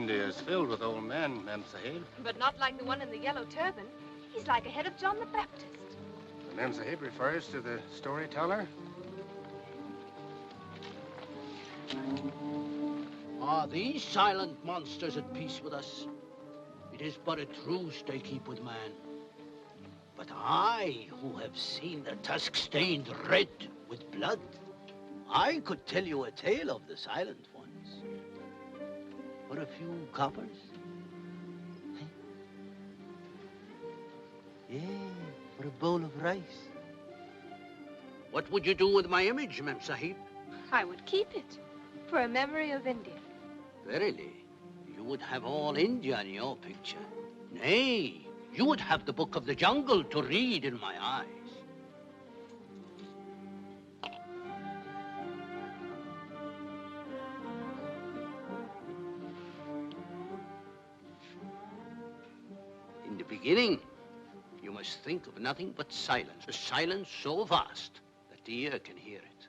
India is filled with old men, memsahib. But not like the one in the yellow turban. He's like a head of John the Baptist. The memsahib refers to the storyteller? Are these silent monsters at peace with us? It is but a truce they keep with man. But I, who have seen their tusks stained red with blood, I could tell you a tale of the silent ones. For a few coppers? Yeah, for a bowl of rice. What would you do with my image, memsahib? I would keep it for a memory of India. Verily, you would have all India in your picture. Nay, you would have the book of the jungle to read in my eyes. In the beginning, you must think of nothing but silence, a silence so vast that the ear can hear it.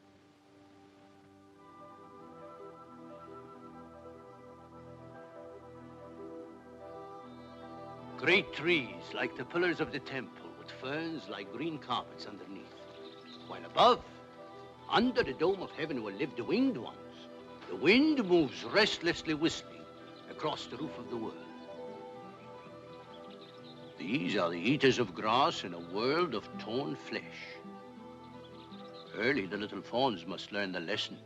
Great trees like the pillars of the temple with ferns like green carpets underneath. While above, under the dome of heaven will live the winged ones. The wind moves restlessly whistling across the roof of the world. These are the eaters of grass in a world of torn flesh. Early the little fawns must learn the lesson.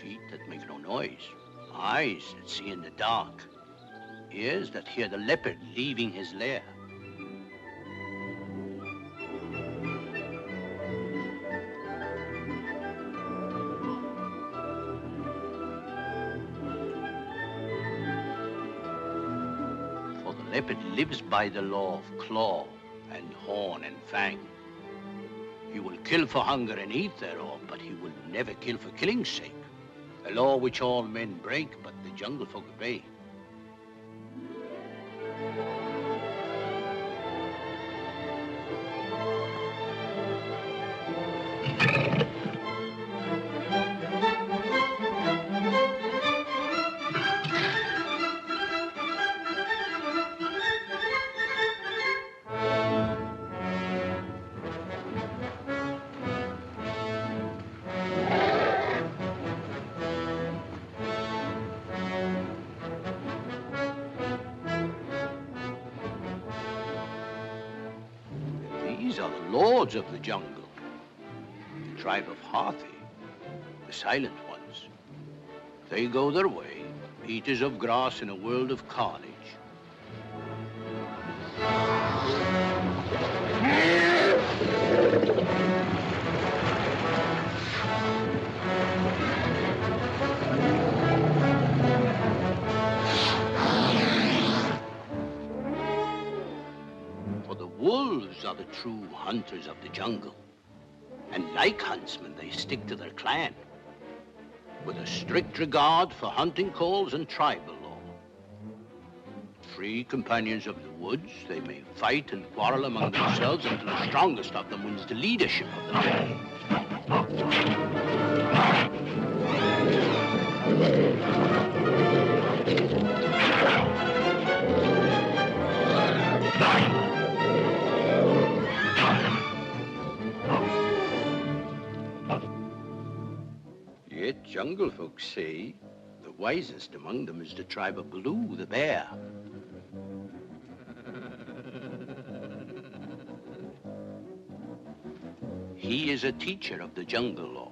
Feet that make no noise, eyes that see in the dark, ears that hear the leopard leaving his lair. For the leopard lives by the law of claw and horn and fang. He will kill for hunger and eat thereof, but he will never kill for killing's sake. A law which all men break, but the jungle folk obey. These are the lords of the jungle, the tribe of Hathi, the silent ones. They go their way, eaters of grass in a world of carnage. Wolves are the true hunters of the jungle. And like huntsmen, they stick to their clan, with a strict regard for hunting calls and tribal law. Free companions of the woods, they may fight and quarrel among themselves until the strongest of them wins the leadership of the band. Yet jungle folks say the wisest among them is the tribe of Buldeo, the bear. He is a teacher of the jungle law.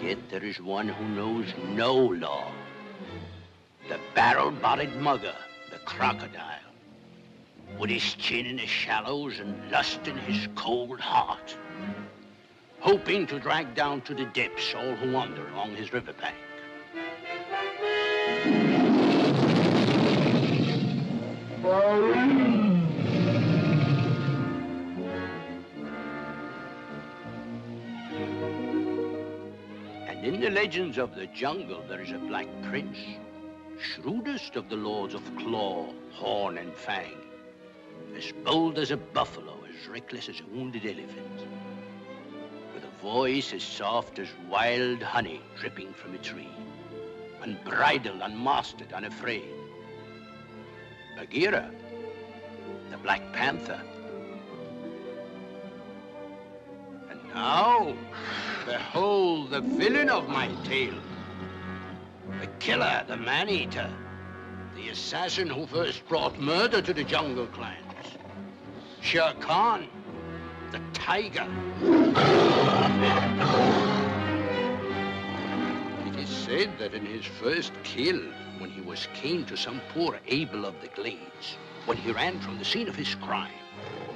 Yet there is one who knows no law. The barrel-bodied mugger, the crocodile, with his chin in the shallows and lust in his cold heart, hoping to drag down to the depths all who wander along his riverbank. And in the legends of the jungle, there is a black prince, shrewdest of the lords of claw, horn, and fang, as bold as a buffalo, as reckless as a wounded elephant, with a voice as soft as wild honey dripping from a tree, unbridled, unmastered, unafraid. Bagheera, the Black Panther. And now, behold the villain of my tale. The killer, the man-eater, the assassin who first brought murder to the jungle clans. Shere Khan, the tiger. It is said that in his first kill, when he was keen to some poor Abel of the glades, when he ran from the scene of his crime,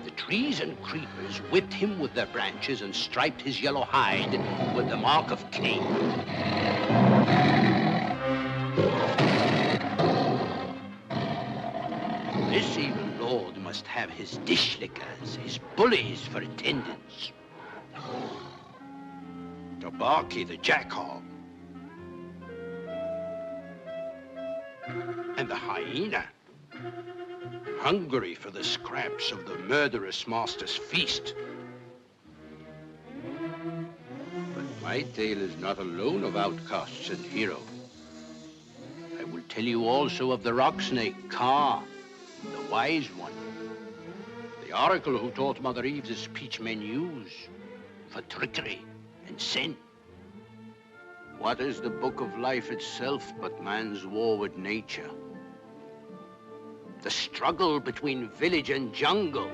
the trees and creepers whipped him with their branches and striped his yellow hide with the mark of Cain. This evil lord must have his dish-lickers, his bullies for attendants. Tabaki the jackhawk. And the hyena, hungry for the scraps of the murderous master's feast. But my tale is not alone of outcasts and heroes. I will tell you also of the rock snake, Ka, the wise one. The oracle who taught Mother Eve the speech men use for trickery and sin. What is the book of life itself but man's war with nature? The struggle between village and jungle.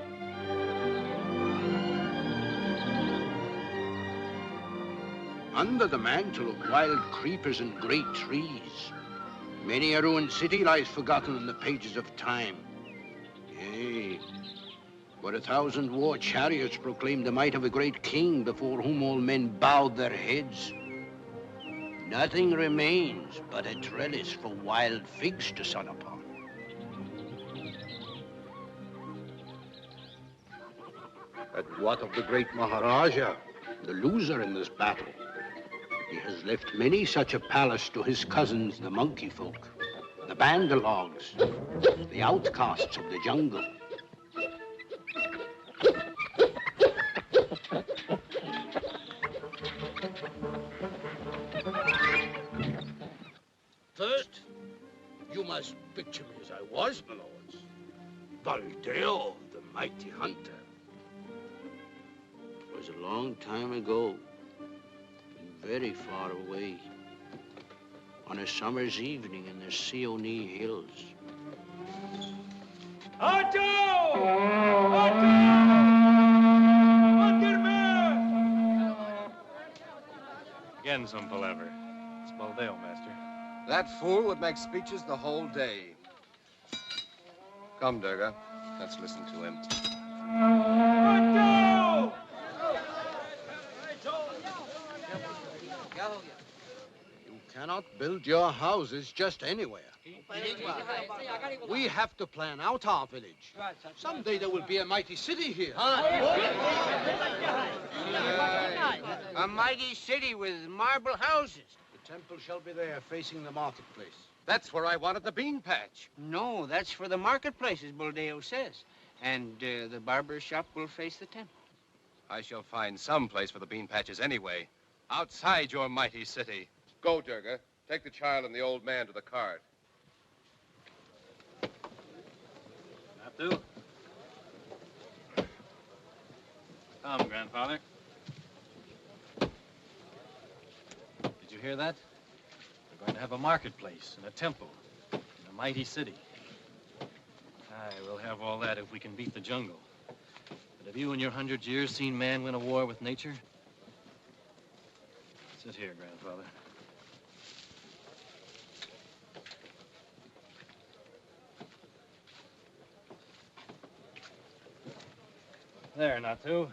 Under the mantle of wild creepers and great trees, many a ruined city lies forgotten in the pages of time. Yea, where 1,000 war chariots proclaim the might of a great king before whom all men bowed their heads. Nothing remains but a trellis for wild figs to sun upon. But what of the great Maharaja, the loser in this battle? He has left many such a palace to his cousins, the monkey folk, the bandalogs, the outcasts of the jungle. First, you must picture me as I was, my lords. Buldeo, the mighty hunter. It was a long time ago, and very far away, on a summer's evening in the Seonee Hills. Again, some palaver. It's Buldeo, master. That fool would make speeches the whole day. Come, Durga. Let's listen to him. You cannot build your houses just anywhere. We have to plan out our village. Someday there will be a mighty city here. A mighty city with marble houses. The temple shall be there, facing the marketplace. That's where I wanted the bean patch. No, that's for the marketplace, as Buldeo says. And the barber shop will face the temple. I shall find some place for the bean patches anyway. Outside your mighty city. Go, Durga. Take the child and the old man to the cart. Sabu. Come, grandfather. Did you hear that? We're going to have a marketplace and a temple in a mighty city. Aye, we'll have all that if we can beat the jungle. But have you in your 100 years seen man win a war with nature? Sit here, grandfather. There, Natu.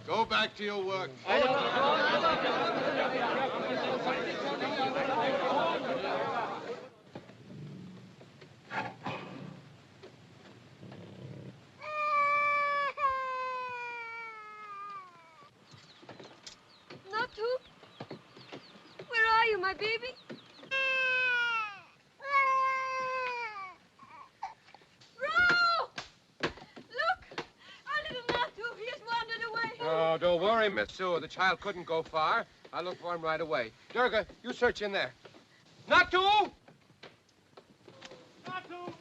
Go back to your work. Natu? Where are you, my baby? Bro! Look! Oh, don't worry, Messua. The child couldn't go far. I'll look for him right away. Durga, you search in there. Natu! Natu!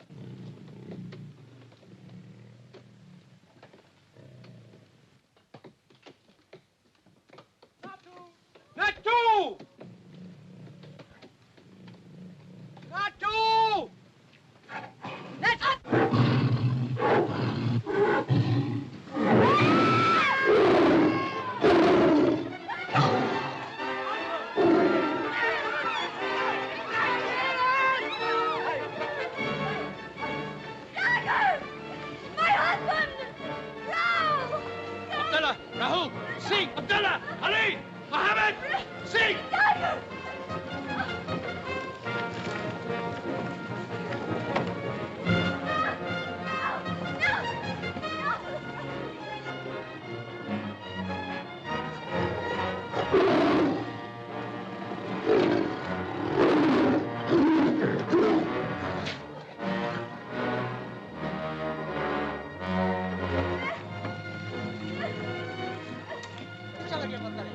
Natu! Natu! Abdullah! Rahul! Sikh! Abdullah! Ali! Mohammed! Sikh!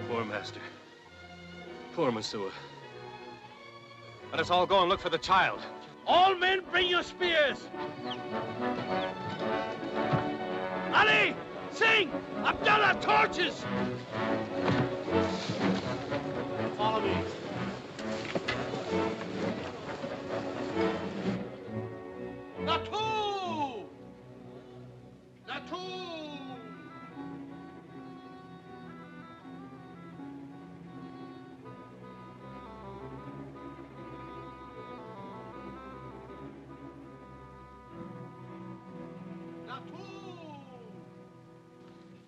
Poor master. Poor Messua. Let us all go and look for the child. All men, bring your spears! Ali! Sing! Abdullah, torches! Follow me. Natu! Natu!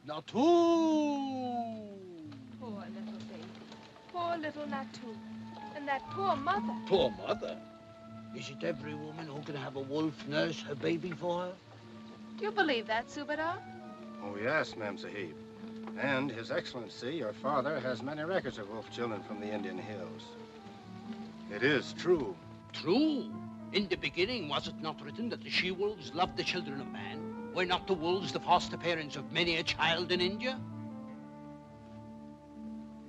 Natu! Poor little baby. Poor little Natu. And that poor mother. Poor mother. Is it every woman who can have a wolf nurse her baby for her? You believe that, Subadar? Oh, yes, memsahib. And His Excellency, your father, has many records of wolf children from the Indian hills. It is true. True. In the beginning, was it not written that the she-wolves loved the children of man? Were not the wolves the foster parents of many a child in India?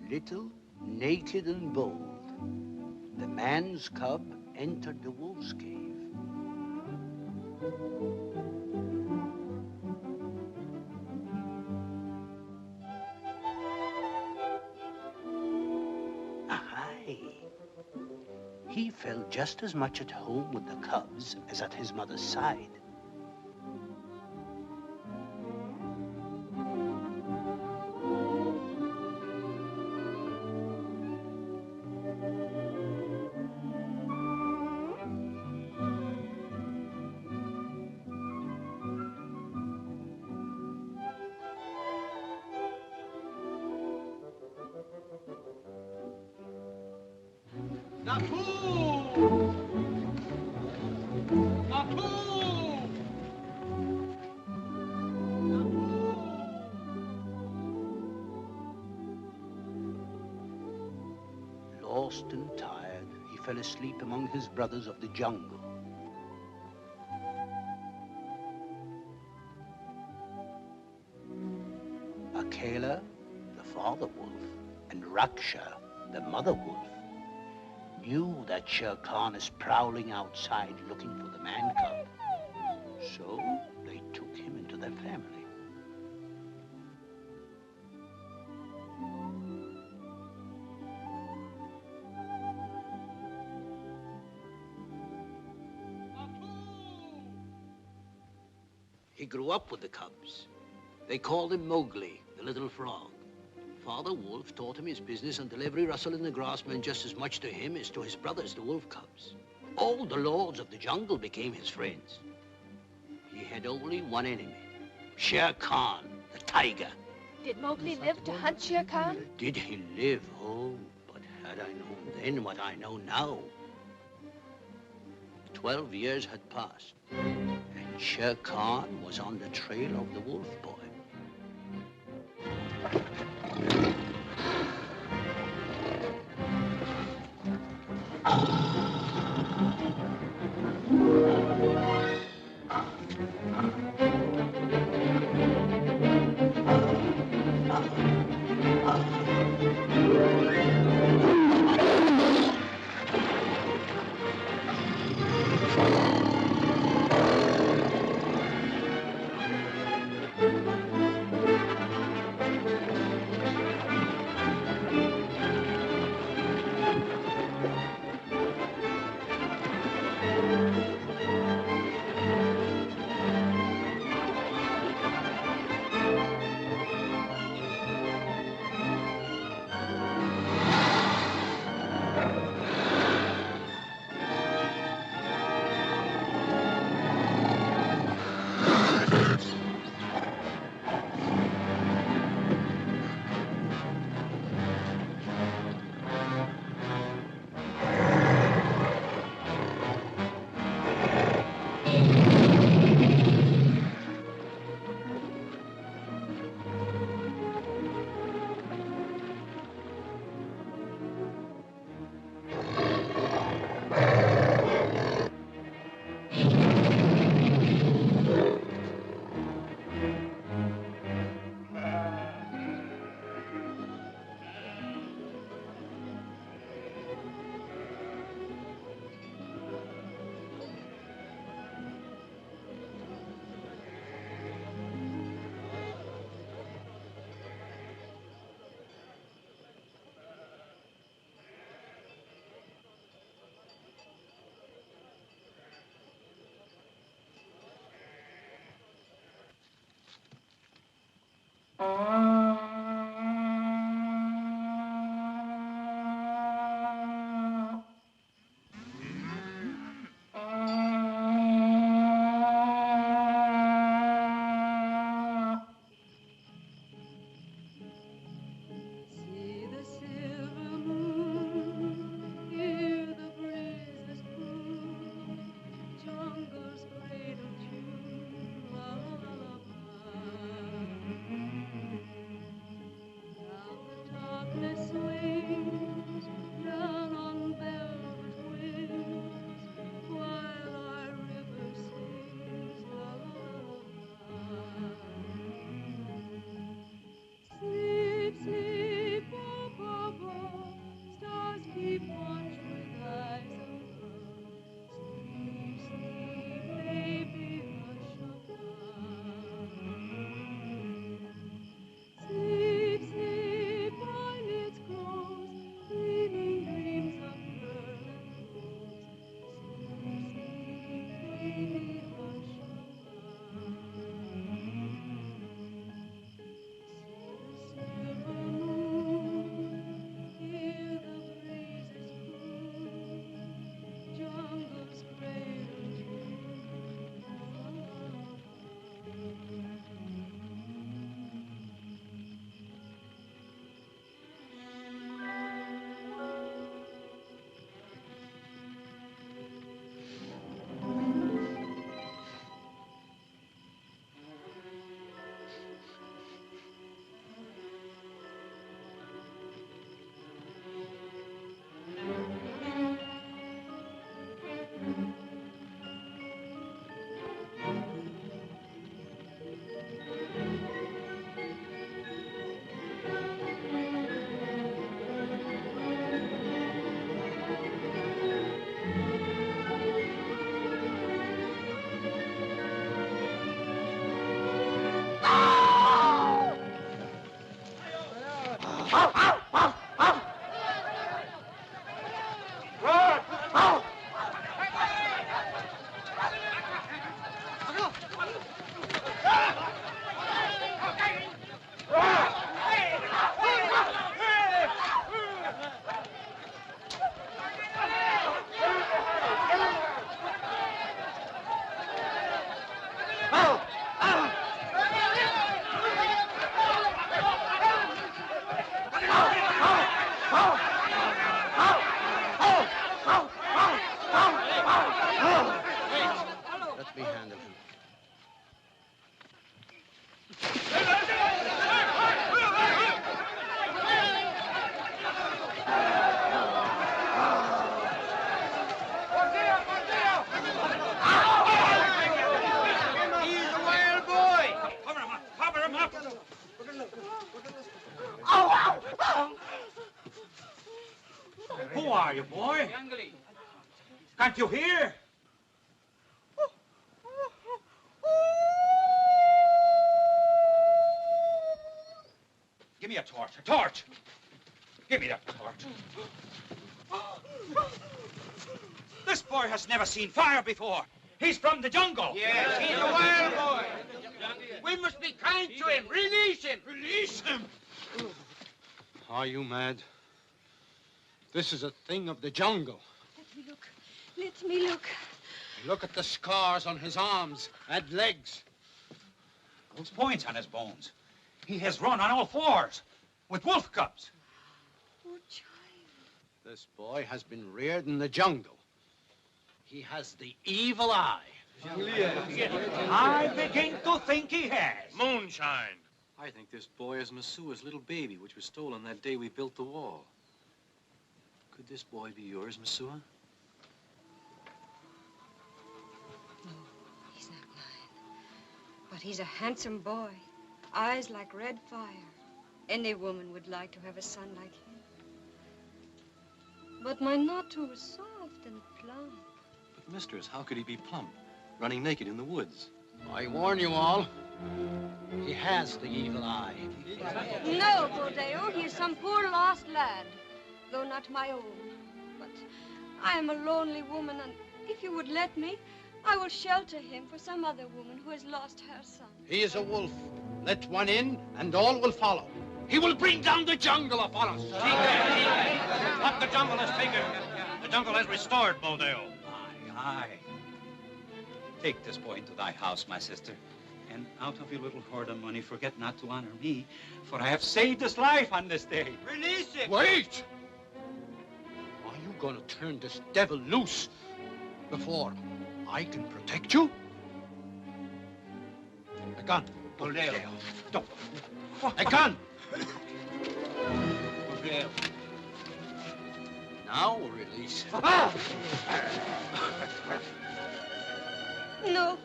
Little, naked and bold, the man's cub entered the wolf's cave. Aye. He felt just as much at home with the cubs as at his mother's side. Lost and tired, he fell asleep among his brothers of the jungle. Calleia, the father wolf, and Raksha, the mother wolf, knew that Shere Khan is prowling outside looking for the man cub. So they took him into their family. He grew up with the cubs. They called him Mowgli, the little frog. Father Wolf taught him his business until every rustle in the grass meant just as much to him as to his brothers, the wolf cubs. All the lords of the jungle became his friends. He had only one enemy, Shere Khan, the tiger. Did Mowgli live to hunt Shere Khan? Did he live? Oh, but had I known then what I know now. 12 years had passed, and Shere Khan was on the trail of the wolf boy. Who are you, boy? Can't you hear? Give me a torch, a torch. Give me that torch. This boy has never seen fire before. He's from the jungle. Yes, he's a wild boy. We must be kind to him. Release him. Release him. Are you mad? This is a thing of the jungle. Let me look. Let me look. Look at the scars on his arms and legs. Those points on his bones. He has run on all fours with wolf cubs. Oh, child. This boy has been reared in the jungle. He has the evil eye. I begin to think he has. Moonshine. I think this boy is Messua's little baby, which was stolen that day we built the wall. Could this boy be yours, Messua? No, he's not mine. But he's a handsome boy. Eyes like red fire. Any woman would like to have a son like him. But my Natu is soft and plump. But, mistress, how could he be plump, running naked in the woods? I warn you all, he has the evil eye. No, Buldeo, he is some poor lost lad, though not my own. But I am a lonely woman, and if you would let me, I will shelter him for some other woman who has lost her son. He is a wolf, Let one in, and all will follow. He will bring down the jungle upon us. What the jungle has taken, the jungle has restored, Buldeo. Aye. Take this boy into thy house, my sister. And out of your little hoard of money, forget not to honor me, for I have saved his life on this day. Release him! Wait! Are you going to turn this devil loose before I can protect you? A gun. Buldeo. Don't. A gun! Buldeo. Now release him. No.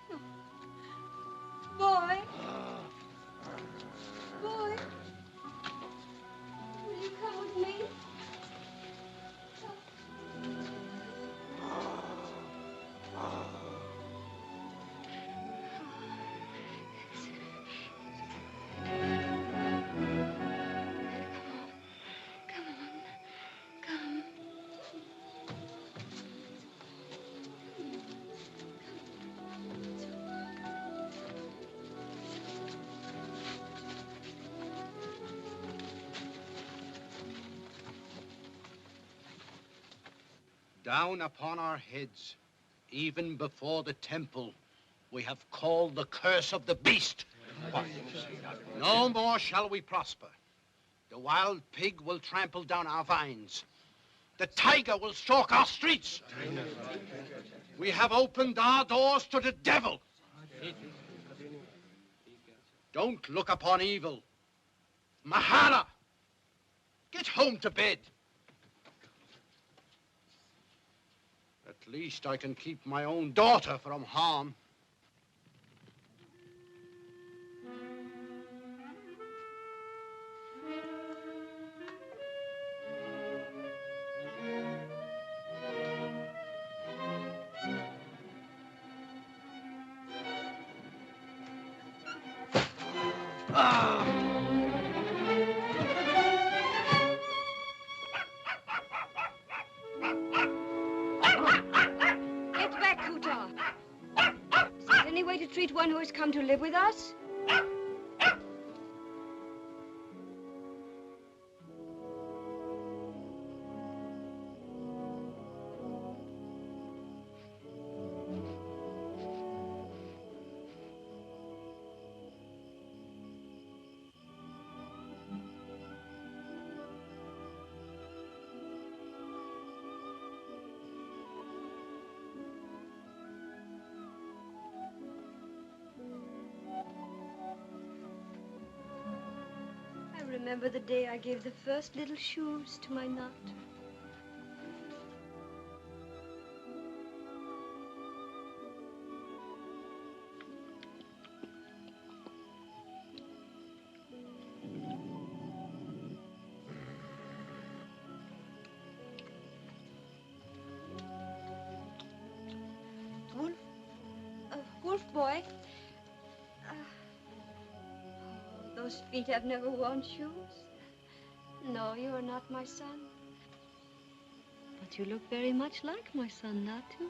No. Boy. Boy. Will you come with me? Down upon our heads, even before the temple, we have called the curse of the beast. No more shall we prosper. The wild pig will trample down our vines. The tiger will stalk our streets. We have opened our doors to the devil. Don't look upon evil. Mahala! Get home to bed. At least I can keep my own daughter from harm. Treat one who has come to live with us? Remember the day I gave the first little shoes to my nut. Wolf boy. Those feet have never worn shoes. No, you are not my son. But you look very much like my son, Natu.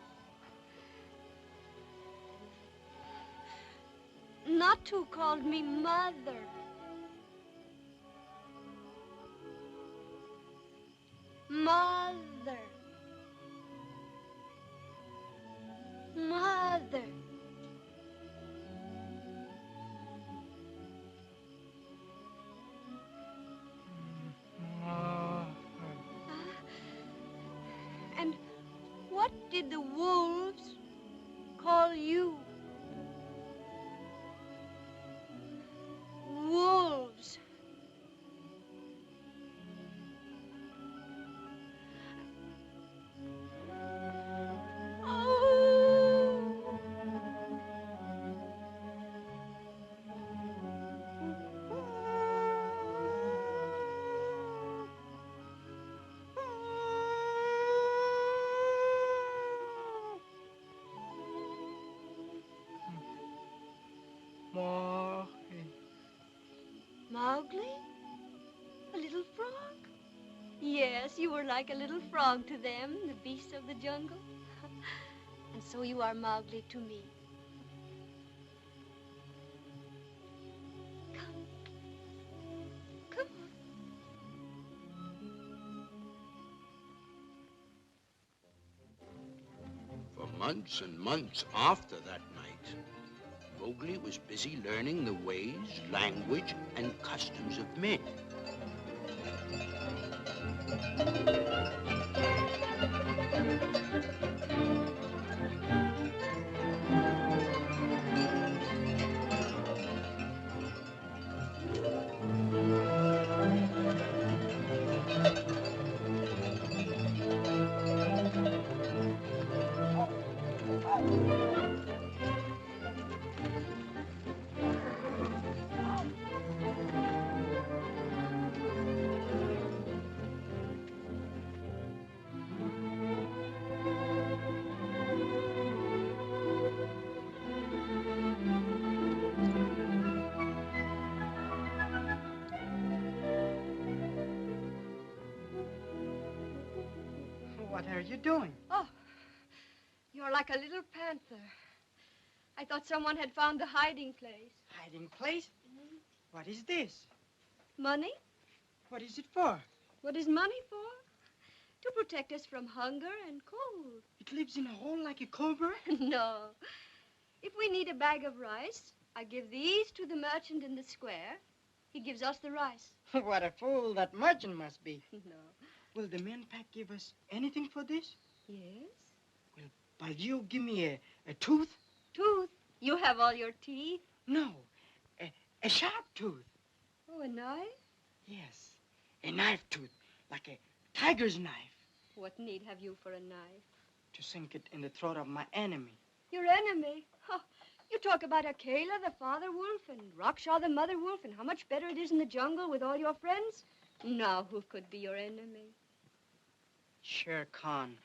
Natu called me mother. Mother. Mother. And what did the wolves call you? Wolves. Mowgli? A little frog? Yes, you were like a little frog to them, the beasts of the jungle. And so you are Mowgli to me. months and months after that night, Mowgli was busy learning the ways, language, and customs of men. What are you doing? Oh, you're like a little panther. I thought someone had found the hiding place. Hiding place? What is this? Money? What is it for? What is money for? To protect us from hunger and cold. It lives in a hole like a cobra? No. If we need a bag of rice, I give these to the merchant in the square. He gives us the rice. What a fool that merchant must be. No. Will the men pack give us anything for this? Yes? Will you give me a tooth? Tooth? You have all your teeth? No, a sharp tooth. Oh, a knife? Yes, a knife tooth, like a tiger's knife. What need have you for a knife? To sink it in the throat of my enemy. Your enemy? Oh, you talk about Calleia, the father wolf, and Raksha, the mother wolf, and how much better it is in the jungle with all your friends. Now, who could be your enemy? Shere Khan,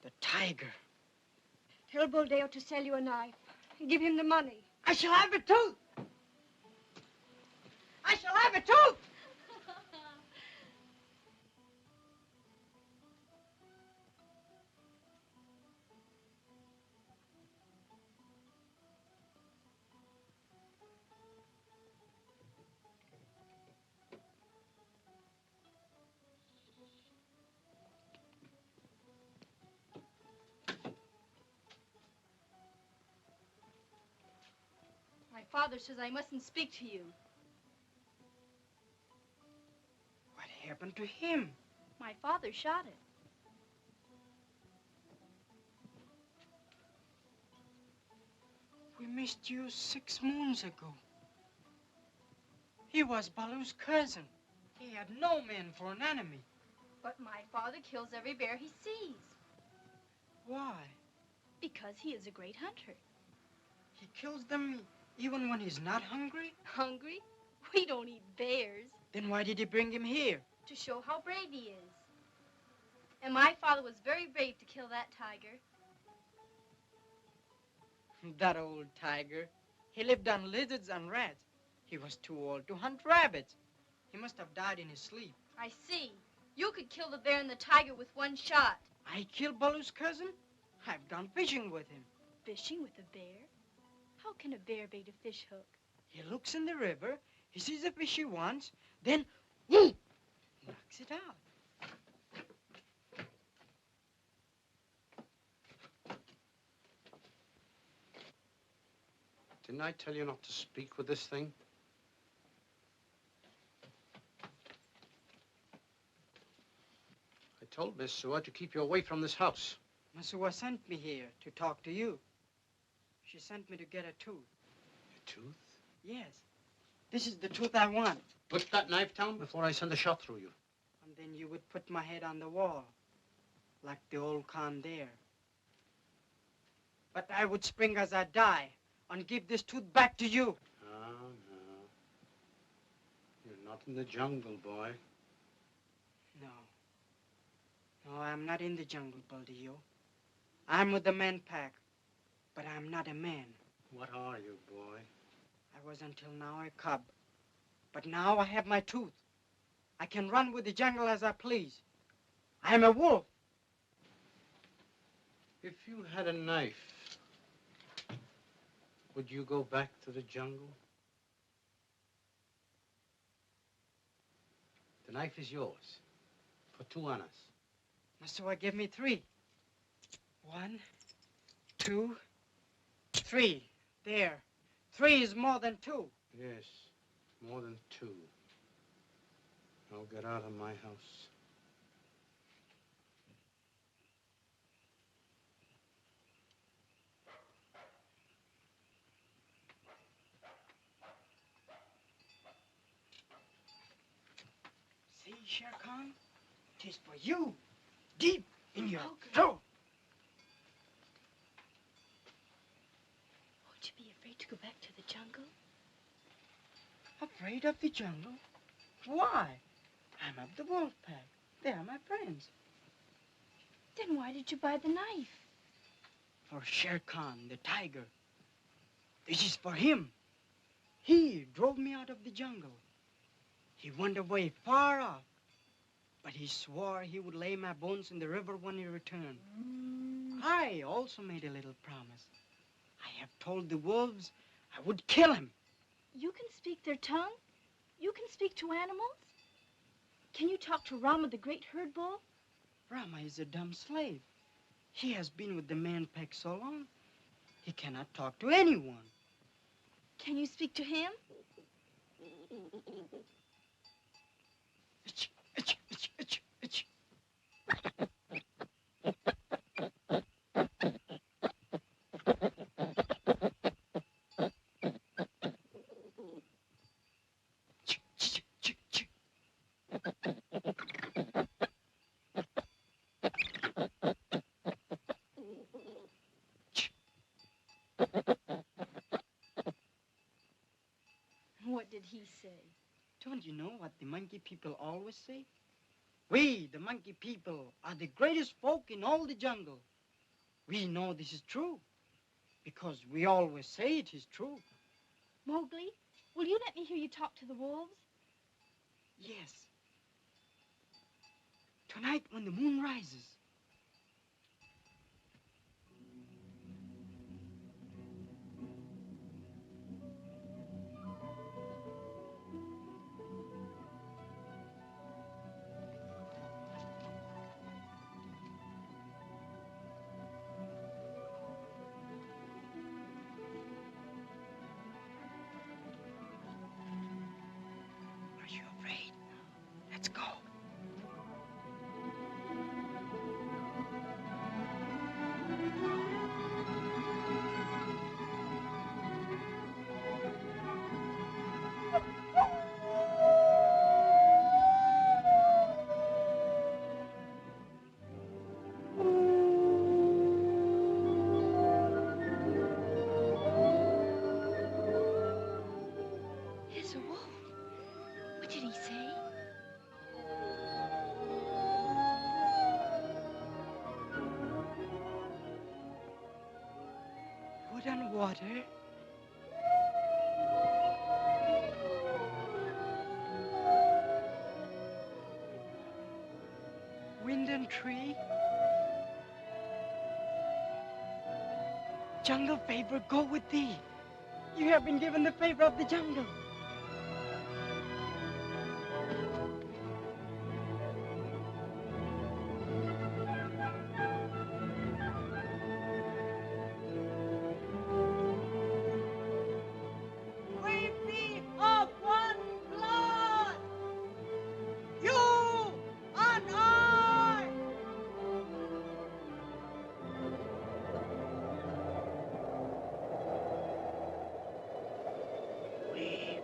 the tiger. Tell Buldeo to sell you a knife. Give him the money. I shall have a tooth! I shall have a tooth! My father says I mustn't speak to you. What happened to him? My father shot it. We missed you 6 moons ago. He was Baloo's cousin. He had no man for an enemy. But my father kills every bear he sees. Why? Because he is a great hunter. He kills them even when he's not hungry? Hungry? We don't eat bears. Then why did he bring him here? To show how brave he is. And my father was very brave to kill that tiger. That old tiger. He lived on lizards and rats. He was too old to hunt rabbits. He must have died in his sleep. I see. You could kill the bear and the tiger with one shot. I killed Baloo's cousin? I've gone fishing with him. Fishing with a bear? How can a bear bait a fish hook? He looks in the river, he sees a fish he wants, then, whoo, knocks it out. Didn't I tell you not to speak with this thing? I told Messua to keep you away from this house. Messua sent me here to talk to you. She sent me to get a tooth. A tooth? Yes. This is the tooth I want. Put that knife down before I send a shot through you. And then you would put my head on the wall, like the old Khan there. But I would spring as I die and give this tooth back to you. Oh, no. You're not in the jungle, boy. No. No, I'm not in the jungle, Buldeo. I'm with the men pack, but I'm not a man. What are you, boy? I was until now a cub, but now I have my tooth. I can run with the jungle as I please. I'm a wolf. If you had a knife, would you go back to the jungle? The knife is yours. For 2 annas. Messua gave me 3. 1, 2, 3. There. 3 is more than 2. Yes, more than 2. Now get out of my house. See, Shere Khan? 'Tis for you. Deep in your throat. Won't you be afraid to go back to the jungle? Afraid of the jungle? Why? I'm of the wolf pack. They are my friends. Then why did you buy the knife? For Shere Khan, the tiger. This is for him. He drove me out of the jungle. He went away far off. But he swore he would lay my bones in the river when he returned. I also made a little promise. I have told the wolves I would kill him. You can speak their tongue? You can speak to animals? Can you talk to Rama, the great herd bull? Rama is a dumb slave. He has been with the man pack so long, he cannot talk to anyone. Can you speak to him? Itch, itch, itch, itch, itch. What did he say? Don't you know what the monkey people always say? We, the monkey people, are the greatest folk in all the jungle. We know this is true because we always say it is true. Mowgli, will you let me hear you talk to the wolves? Yes. Tonight when the moon rises. Are you afraid? Let's go. It's a wolf. What did he say? Wood and water. Wind and tree. Jungle favor, go with thee. You have been given the favor of the jungle. We be of one blood, you and I. We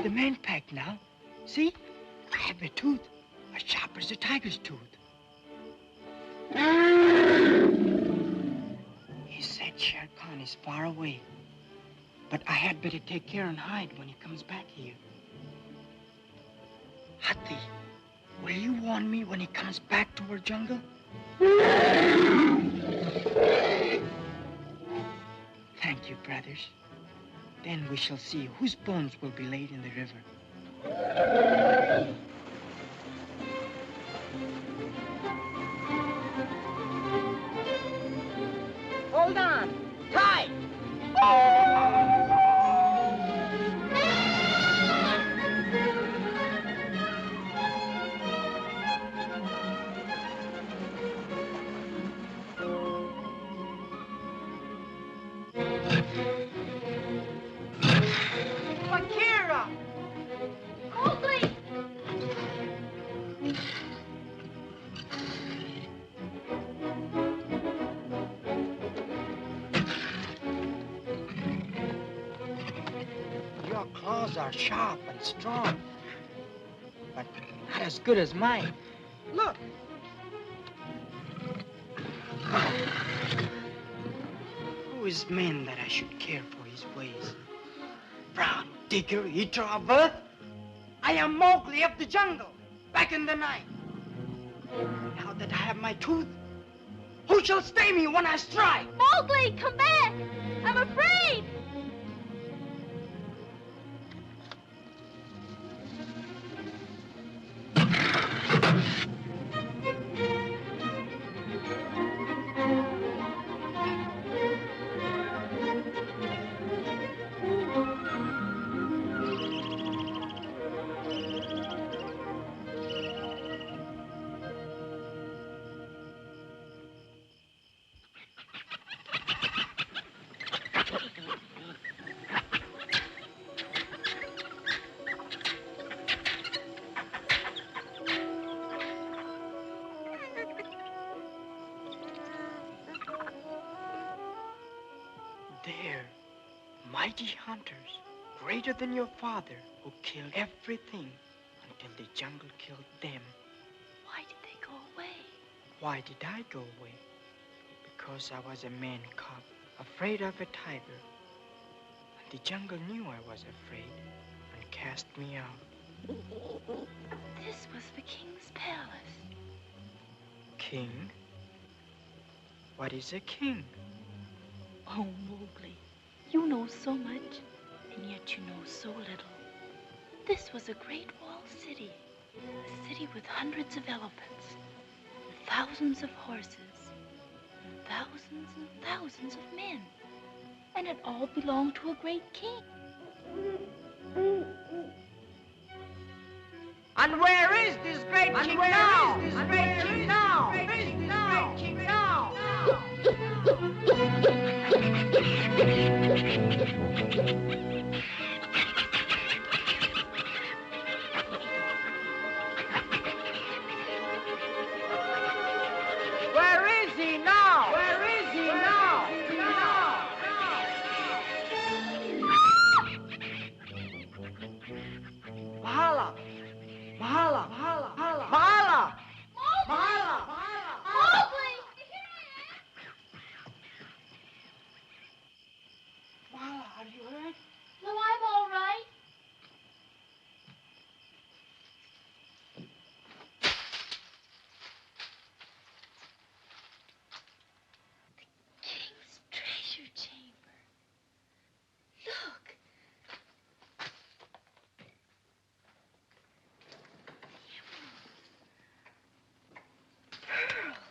the man pack now. See? I have a tooth, as sharp as a tiger's tooth. He said Shere Khan is far away, but I had better take care and hide when he comes back here. Hathi, will you warn me when he comes back to our jungle? Thank you, brothers. Then we shall see whose bones will be laid in the river. Hold on. Tight. Bakira! Mowgli! Your claws are sharp and strong, but not as good as mine. Look! Who is man that I should care for his ways? Brown digger, eater of earth? I am Mowgli of the jungle, back in the night. Now that I have my tooth, who shall stay me when I strike? Mowgli, come back! I'm afraid! There, mighty hunters, greater than your father, who killed everything until the jungle killed them. Why did they go away? Why did I go away? Because I was a man cub, afraid of a tiger. And the jungle knew I was afraid and cast me out. This was the king's palace. King? What is a king? Oh, Mowgli, you know so much, and yet you know so little. This was a great walled city, a city with hundreds of elephants, and thousands of horses, and thousands of men. And it all belonged to a great king. And where is this great king now? This great king now? Where is this great king now? Where is he now? Where is he now? Mahala! Mahala! Mahala! Mahala! Mahala! Mahala! Mowgli! Mahala, are you hurt? No, I'm all right. The king's treasure chamber. Look. Pearls.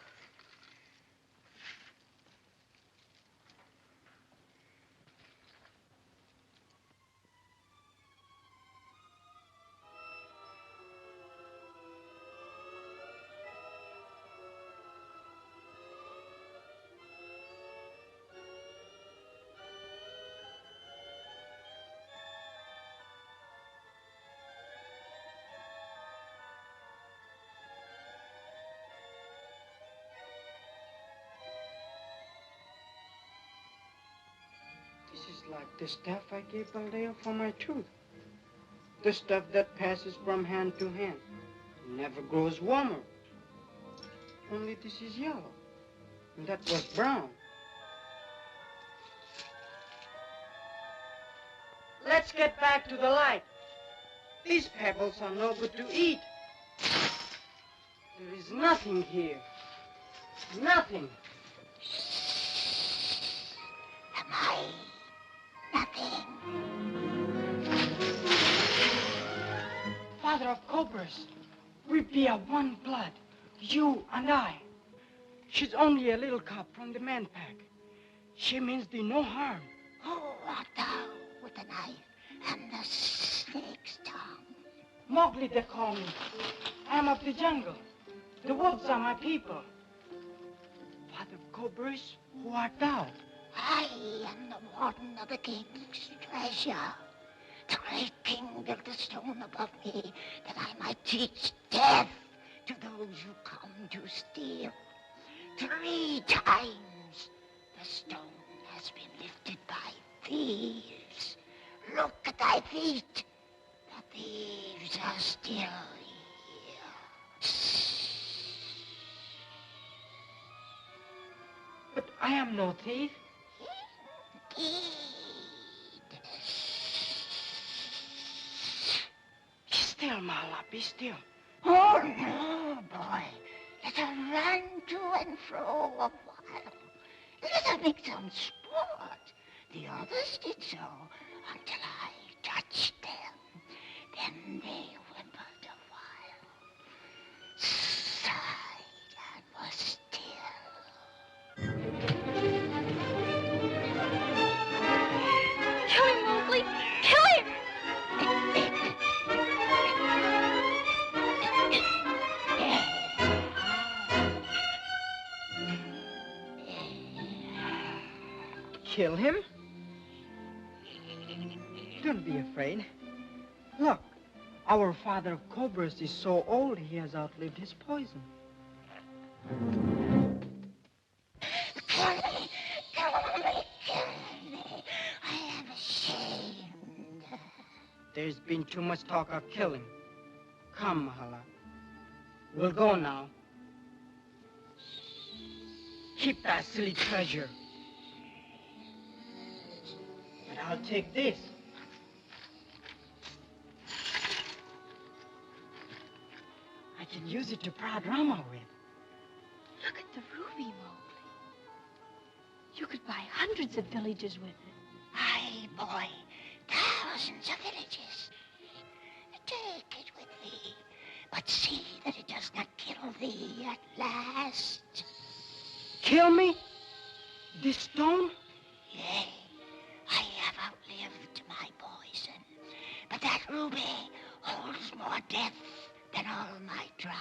This is like the stuff I gave Buldeo for my tooth. The stuff that passes from hand to hand never grows warmer. Only this is yellow, and that was brown. Let's get back to the light. These pebbles are no good to eat. There is nothing here. Nothing. Am I nothing? Father of cobras, we be of one blood, you and I. She's only a little cub from the man pack. She means thee no harm. Who art thou with the knife and the snake's tongue? Mowgli, they call me. I am of the jungle. The wolves are my people. Father of cobras, who art thou? I am the warden of the king's treasure. The great king built a stone above me that I might teach death to those who come to steal. 3 times the stone has been lifted by thieves. Look at thy feet. The thieves are still here. But I am no thief. Indeed. Be still, Mala, be still. Oh, no, boy. Let her run to and fro a while. Let her make some sport. The others did so until I touched them. Then they whimpered a while, sighed, and were still. Kill him, Mowgli! Kill him! Kill him? Don't be afraid. Look, our father of cobras is so old he has outlived his poison. Kill me! Kill me! Kill me! I am ashamed. There's been too much talk of killing. Come, Mahala. We'll go now. Keep that silly treasure. And I'll take this. I can use it to prod Rama with. Look at the ruby, Mowgli. You could buy hundreds of villages with it. Aye, boy. Thousands of villages. Take it with thee. But see that it does not kill thee at last. Kill me? This stone? Yea, I have outlived my poison. But that ruby holds more death than all my tribe.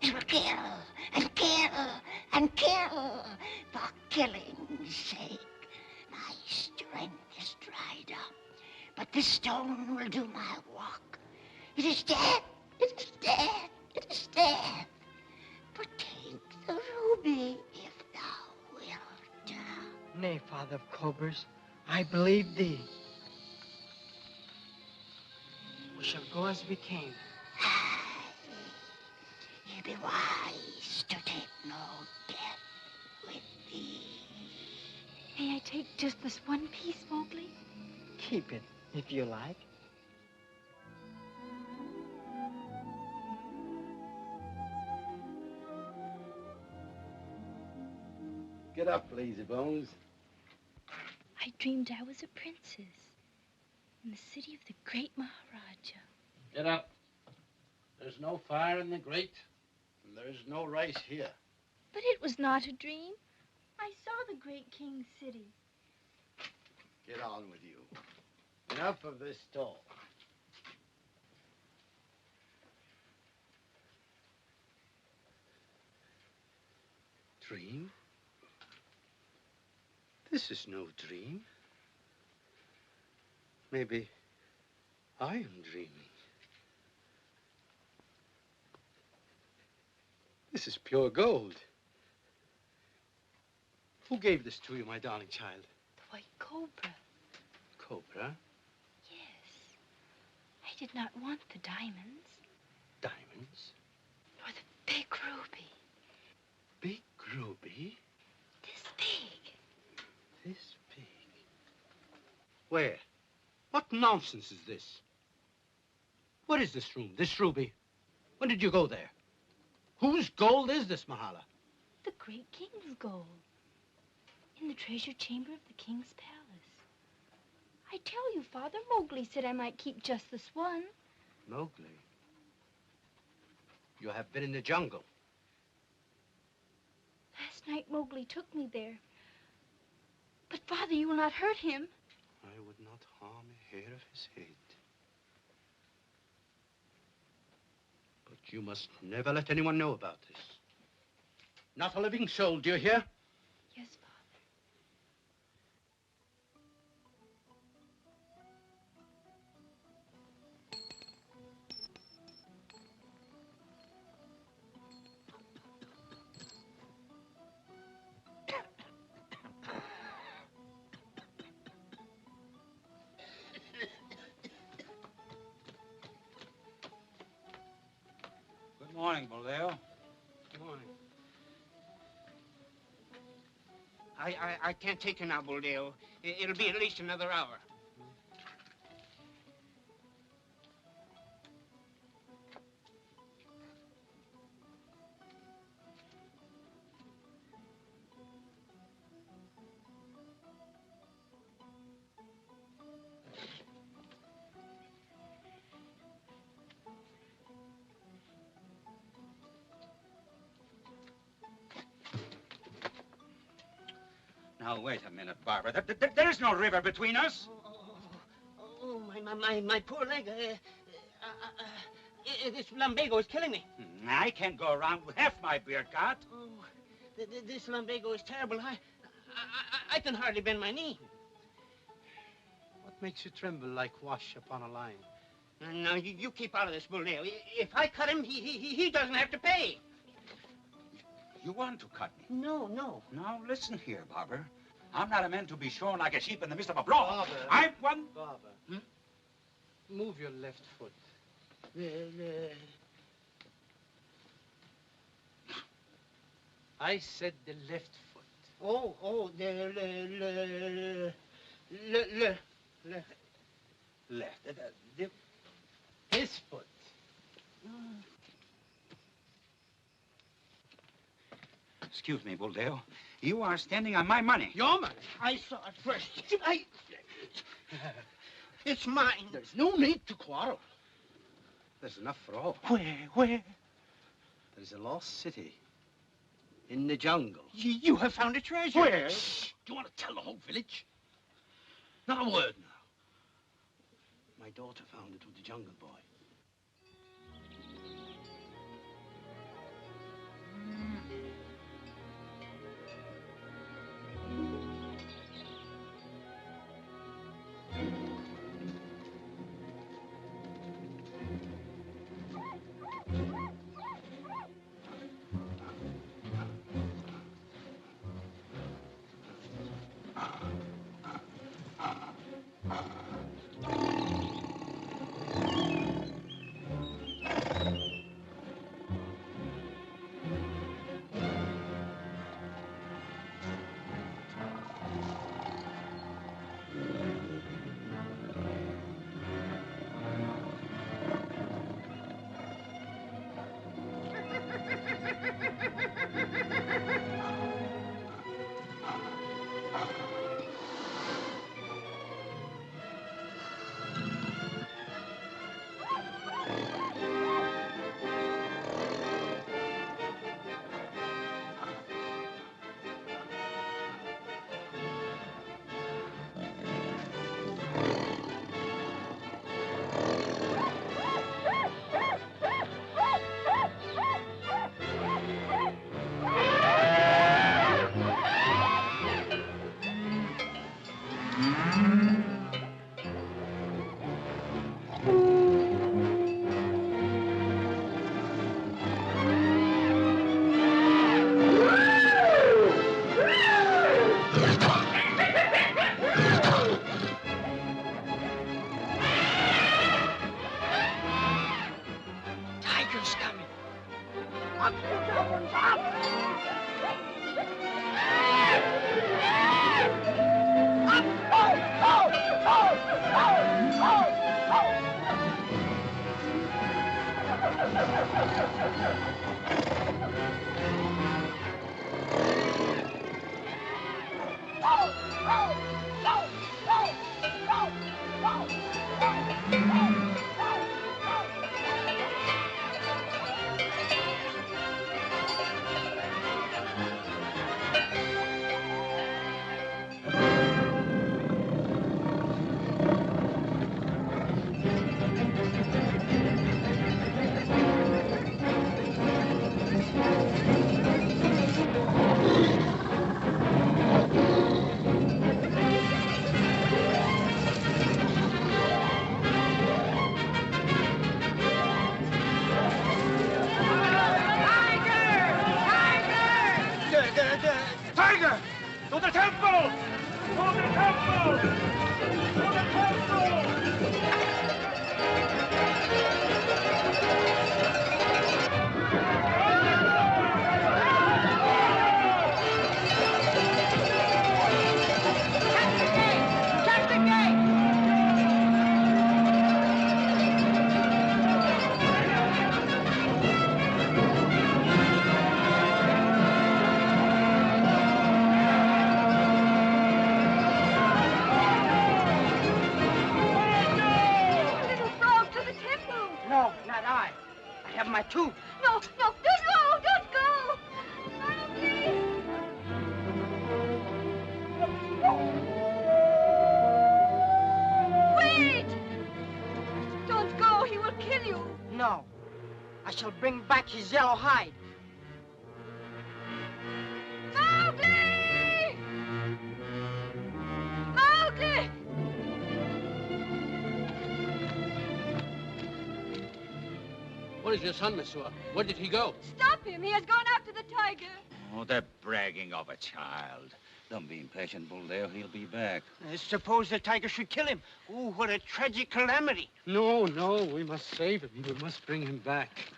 It will kill and kill and kill for killing's sake. My strength is dried up, but this stone will do my work. It is dead. It is dead. It is dead. But take the ruby if thou wilt. Nay, Father of Cobras, I believe thee. We shall go as we came. Aye. You be wise to take no death with thee. May I take just this one piece, Mowgli? Keep it, if you like. Get up, lazy bones. I dreamed I was a princess in the city of the great Maharaja. Get up. There's no fire in the grate, and there's no rice here. But it was not a dream. I saw the great king's city. Get on with you. Enough of this talk. Dream? This is no dream. Maybe I am dreaming. This is pure gold. Who gave this to you, my darling child? The white cobra. Cobra? Yes. did not want the diamonds. Diamonds? Nor the big ruby. Big ruby? This big. This big? Where? What nonsense is this? What is this room, this ruby? When did you go there? Whose gold is this, Mahala? The great king's gold. In the treasure chamber of the king's palace. I tell you, Father, Mowgli said I might keep just this one. Mowgli? You have been in the jungle. Last night Mowgli took me there. But, Father, you will not hurt him. I would not harm a hair of his head. But you must never let anyone know about this. Not a living soul, do you hear? Yes, Father. Good morning, Buldeo. Good morning. I can't take her now, Buldeo. It'll be at least another hour. Now, wait a minute, Barber. There is no river between us. Oh, my poor leg. This lumbago is killing me. I can't go around with half my beard cut. Oh, this lumbago is terrible. I can hardly bend my knee. What makes you tremble like wash upon a line? Now, you keep out of this, Buldeo. If I cut him, he doesn't have to pay. You want to cut me? No. Now, listen here, Barber. I'm not a man to be shorn like a sheep in the midst of a brawl. Barber. I'm one... Barber. Move your left foot. I said the left foot. Left. This foot. Excuse me, Buldeo. You are standing on my money. Your money? I saw it first. It's mine. There's no need to quarrel. There's enough for all. Where? There's a lost city. In the jungle. You have found a treasure. Where? Shh. Do you want to tell the whole village? Not a word now. My daughter found it with the jungle boy. tiger's coming. Tiger! To the temple! To the temple! To the temple! Shut the gate! Little frog to the temple. No, not I. I have my tooth. No, don't go, don't go. Mowgli. Wait! Don't go, he will kill you. No. I shall bring back his yellow hide. Mowgli! Mowgli! What is your son, Messua? Where did he go? Stop him, he has gone after the tiger. Oh, the bragging of a child. Don't be impatient, Buldeo. He'll be back. Suppose the tiger should kill him. Oh, what a tragic calamity. No, no, we must save him. We must bring him back.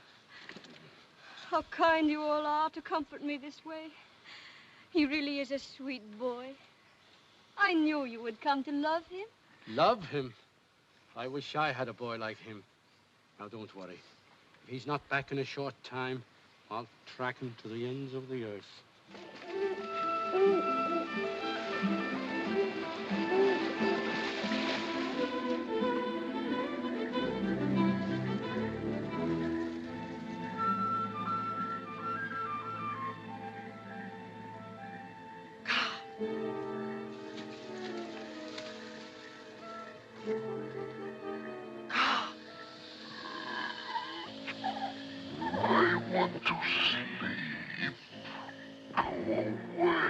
How kind you all are to comfort me this way. He really is a sweet boy. I knew you would come to love him. Love him? I wish I had a boy like him. Now, don't worry. If he's not back in a short time, I'll track him to the ends of the earth. I want to sleep. Go away.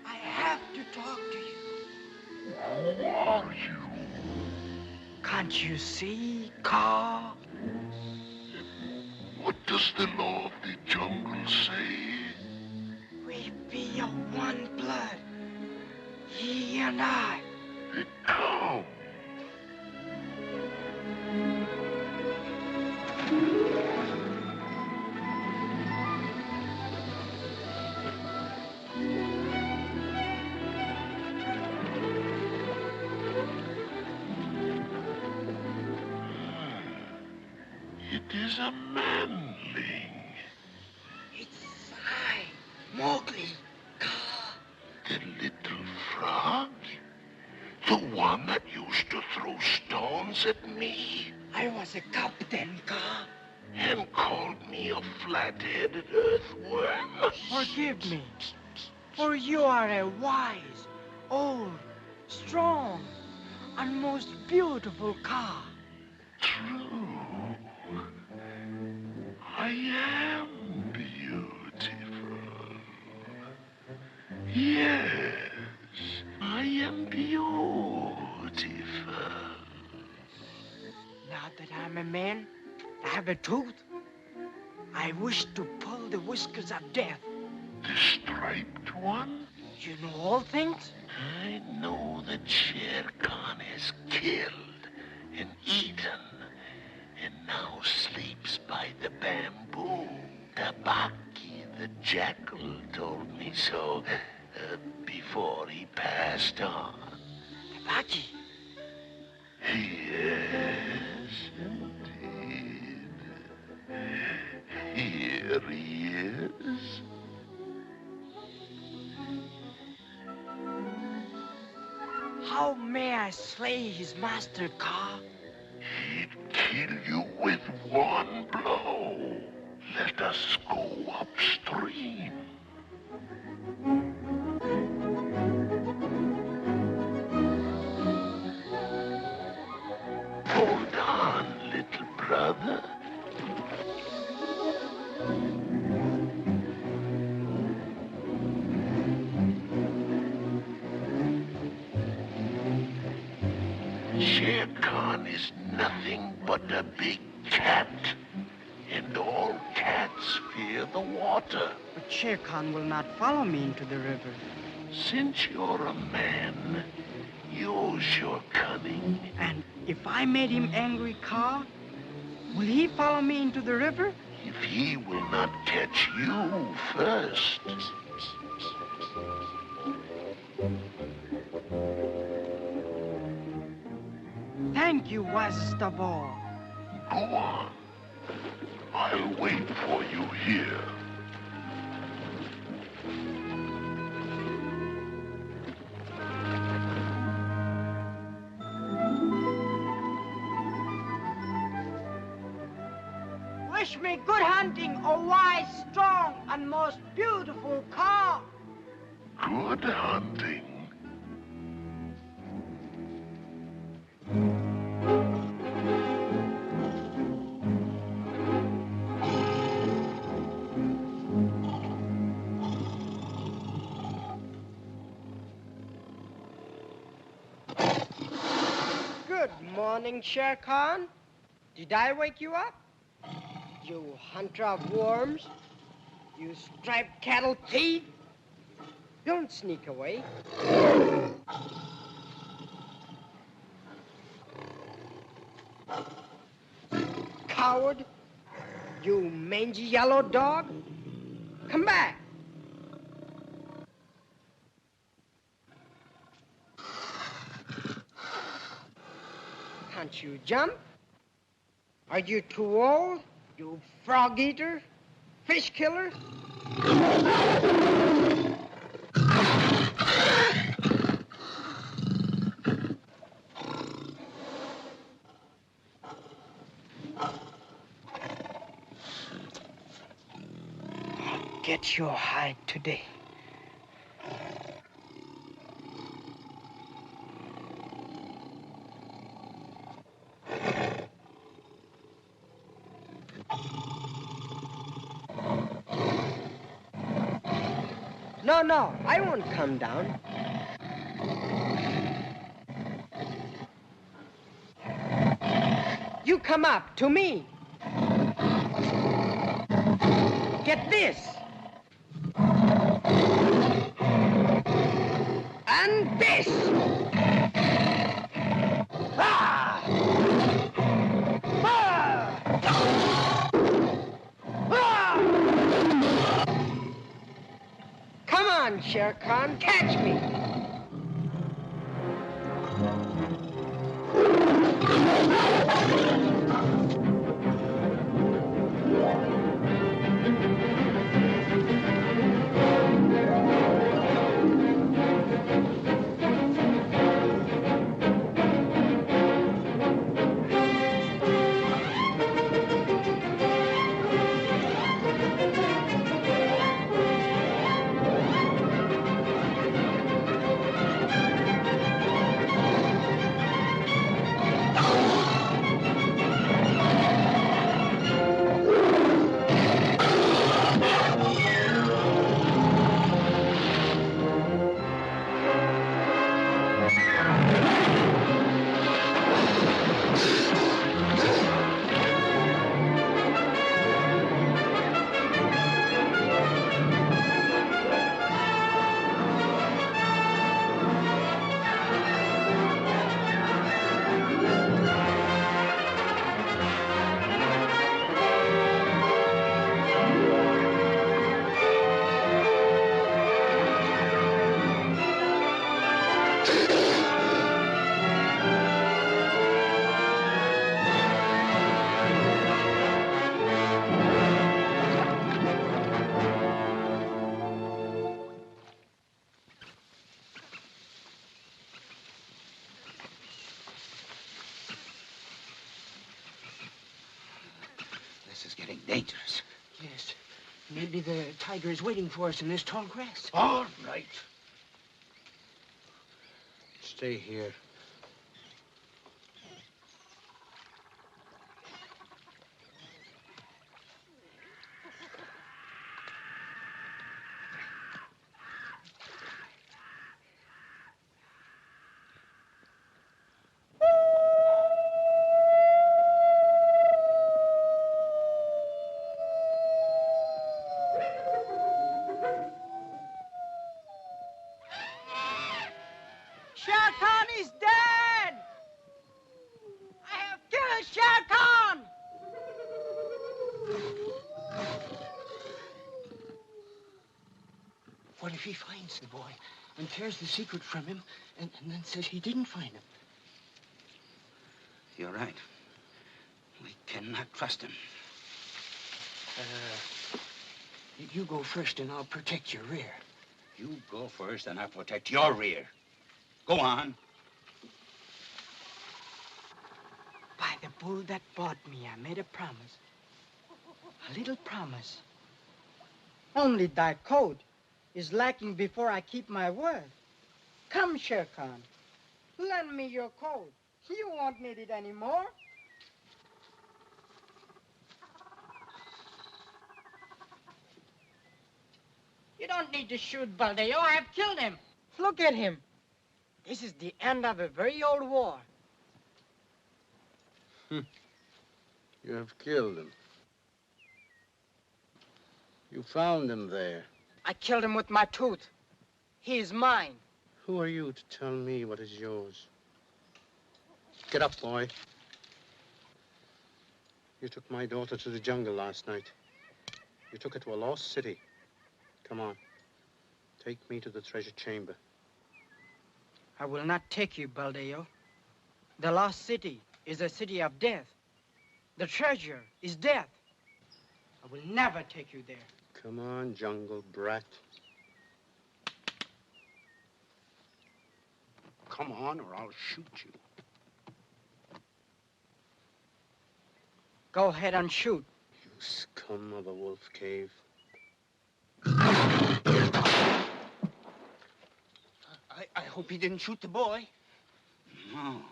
I have to talk to you. Who are you? Can't you see, Ka? What does the law of the jungle say? We be of one blood. He and I. Come. It is a manling. It's I, Mowgli. The little frog? The one that used to throw stones at me? I was a captain, Ka. And called me a flat-headed earthworm? Forgive me, for you are a wise, old, strong, and most beautiful Ka. True. I am beautiful. Yes, I am beautiful. Now that I'm a man, I have a tooth. I wish to pull the whiskers of death. The striped one? You know all things? I know that Shere Khan has killed and eaten jackal told me so before he passed on. Apache. Yes, indeed. Here he is. How may I slay his master, Ka? He'd kill you with one blow. Let us go upstream. Hold on, little brother. Shere Khan is nothing but a big cat. And all cats fear the water. But Shere Khan will not follow me into the river. Since you're a man, use your cunning. And if I made him angry, Ka, will he follow me into the river? If he will not catch you first. Thank you, wisest of all. Go on. I'll wait for you here. Wish me good hunting, O wise, strong, and most beautiful Ka. Good hunting. Good morning, Shere Khan. Did I wake you up? You hunter of worms. You striped cattle thief. Don't sneak away. Coward. You mangy yellow dog. Come back. Can't you jump? Are you too old, you frog eater, fish killer? I'll get your hide today. No, I won't come down. You come up to me. Get this. And this. Ah! Ah! Ah! Come on, Shere Khan, catch me. is getting dangerous. Yes. Maybe the tiger is waiting for us in this tall grass. All right. Stay here. Shere Khan is dead! I have killed Shere Khan! What if he finds the boy and tears the secret from him and then says he didn't find him? You're right. We cannot trust him. You go first and I'll protect your rear. You go first and I'll protect your rear. Go on. By the bull that bought me, I made a promise. A little promise. Only thy code is lacking before I keep my word. Come, Shere Khan. Lend me your code. You won't need it anymore. You don't need to shoot Buldeo. I have killed him. Look at him. This is the end of a very old war. You have killed him. You found him there. I killed him with my tooth. He is mine. Who are you to tell me what is yours? Get up, boy. You took my daughter to the jungle last night. You took her to a lost city. Come on. Take me to the treasure chamber. I will not take you, Buldeo. The lost city is a city of death. The treasure is death. I will never take you there. Come on, jungle brat. Come on, or I'll shoot you. Go ahead and shoot. You scum of a wolf cave. I hope he didn't shoot the boy. No.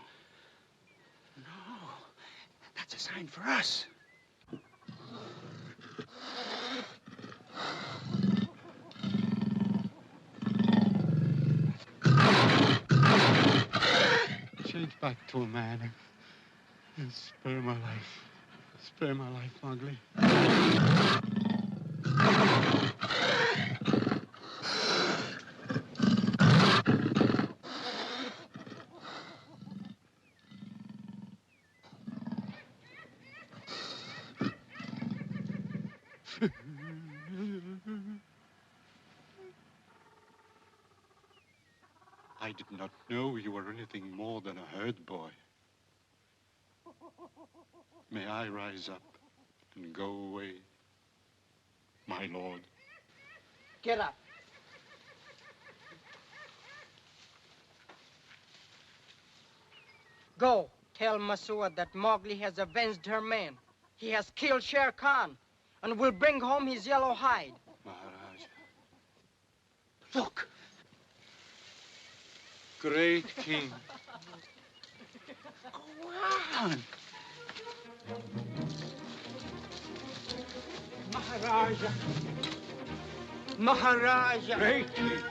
No. That's a sign for us. Change back to a man and spare my life. Spare my life, Mowgli. I did not know you were anything more than a herd boy. May I rise up and go away, my lord? Get up. Go, tell Messua that Mowgli has avenged her man. He has killed Shere Khan and will bring home his yellow hide. Maharaj. Look. Great king. Go on. Maharaja. Maharaja. Great king.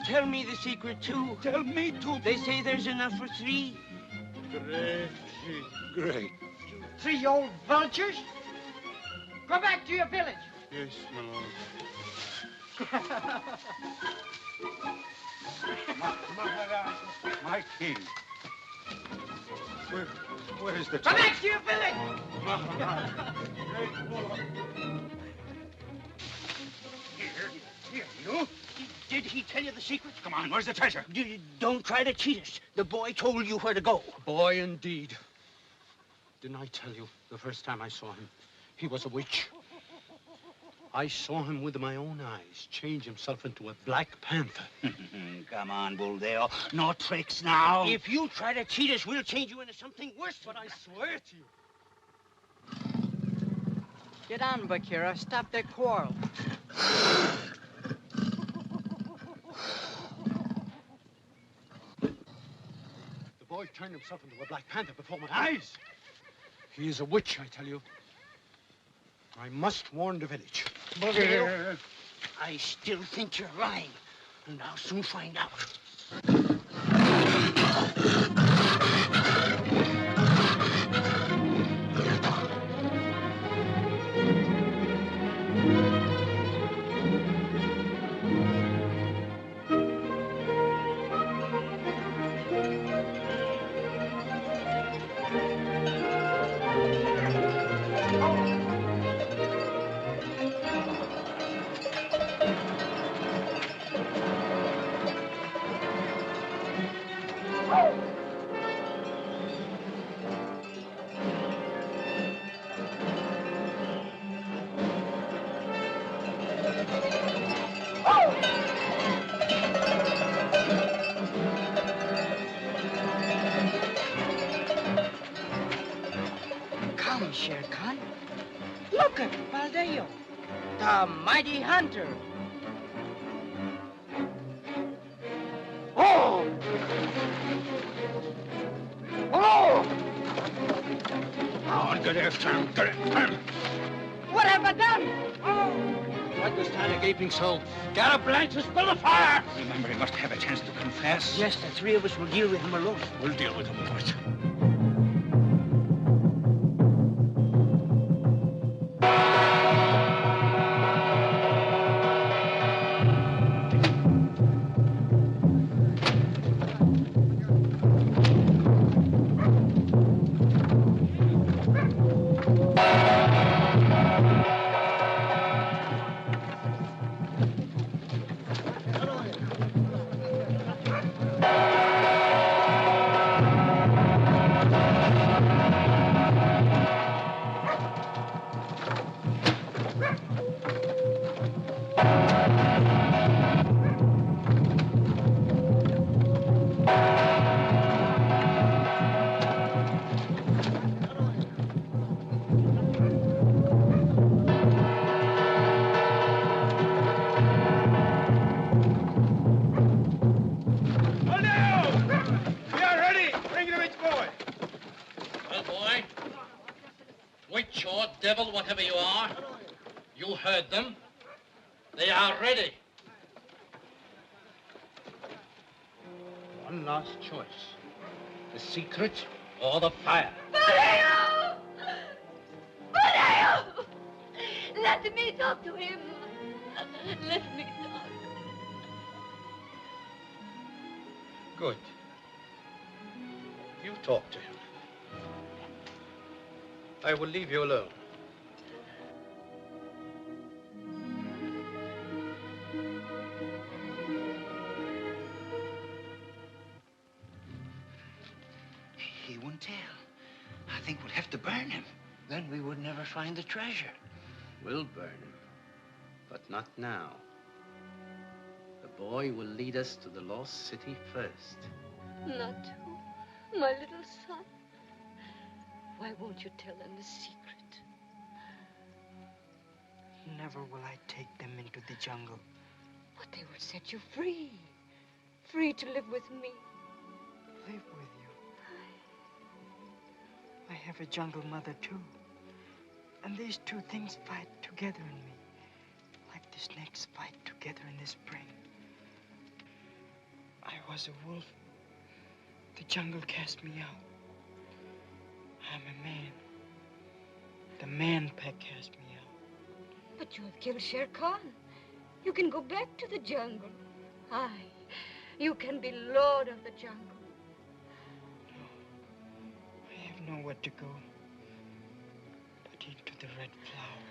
Tell me the secret, too. Tell me too. They say there's enough for 3. Great king. Great. 3 old vultures? Go back to your village. Yes, my lord. Maharaja, my king. Where is the Go back to your village! Maharaja. Here, you. Did he tell you the secret? Come on, where's the treasure? Don't try to cheat us. The boy told you where to go. Boy, indeed. Didn't I tell you the first time I saw him? He was a witch. I saw him with my own eyes change himself into a black panther. Come on, Buldeo. No tricks now. If you try to cheat us, we'll change you into something worse. But I swear to you. Get on, Bagheera. Stop that quarrel. The boy turned himself into a Black Panther before my eyes. He is a witch, I tell you. I must warn the village. Buldeo, I still think you're lying, and I'll soon find out. Come, Shere Khan. Look at Buldeo, the mighty hunter. Oh! Oh! Oh, get after him, get after him. What have I done? What was that a gaping soul? Get a blanch and spill the fire! Remember, he must have a chance to confess. Yes, the three of us will deal with him alone. We'll deal with him first. Witch or devil, whatever you are, you heard them. They are ready. One last choice. The secret or the fire. Buldeo! Buldeo! Let me talk to him. Let me talk. Good. You talk to him. I will leave you alone. He won't tell. I think we'll have to burn him. Then we would never find the treasure. We'll burn him, but not now. The boy will lead us to the lost city first. Not my little son. Why won't you tell them the secret? Never will I take them into the jungle. But they will set you free. Free to live with me. Live with you. I have a jungle mother, too. And these two things fight together in me. Like the snakes fight together in the spring. I was a wolf. The jungle cast me out. I'm a man. The man pack cast me out. But you have killed Shere Khan. You can go back to the jungle. Aye, you can be lord of the jungle. I have nowhere to go but into the red flower.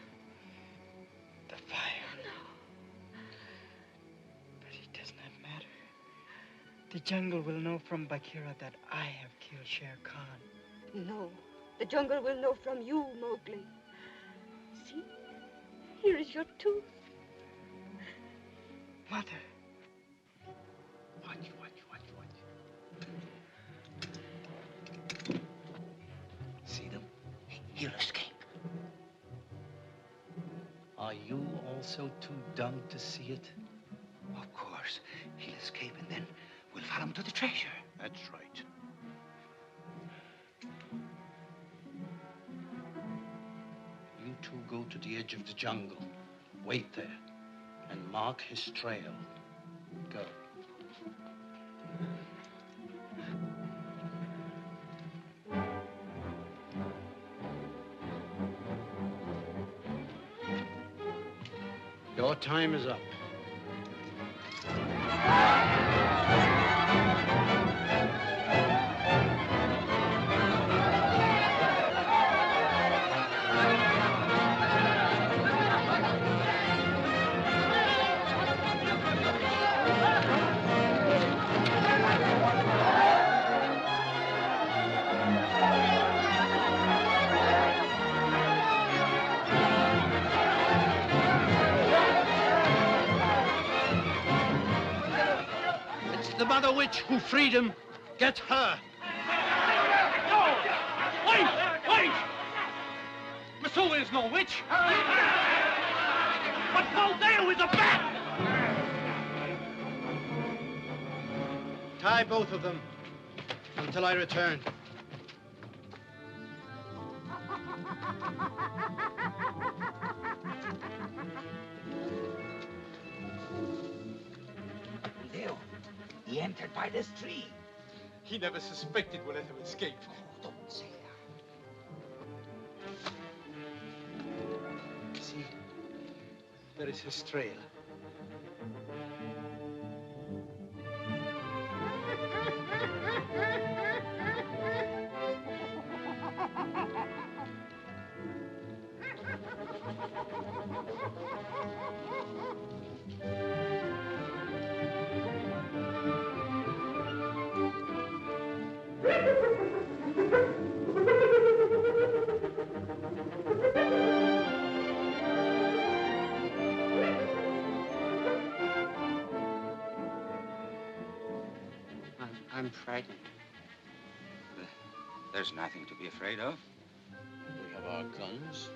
The fire. No. But it does not matter. The jungle will know from Bagheera that I have killed Shere Khan. No, the jungle will know from you, Mowgli. See, here is your tooth. Mother. Watch. See them? He'll escape. Are you also too dumb to see it? Of course. He'll escape and then we'll follow him to the treasure. That's right. You two go to the edge of the jungle. Wait there and mark his trail. Go. Your time is up. The mother witch who freed him. Get her. No! Wait! Wait! Messua is no witch. But Buldeo is a bat! Tie both of them until I return. Buldeo, he entered by this tree. He never suspected we'll let him escape. Oh, don't say that. See, there is his trail. I'm frightened. There's nothing to be afraid of. We have our guns.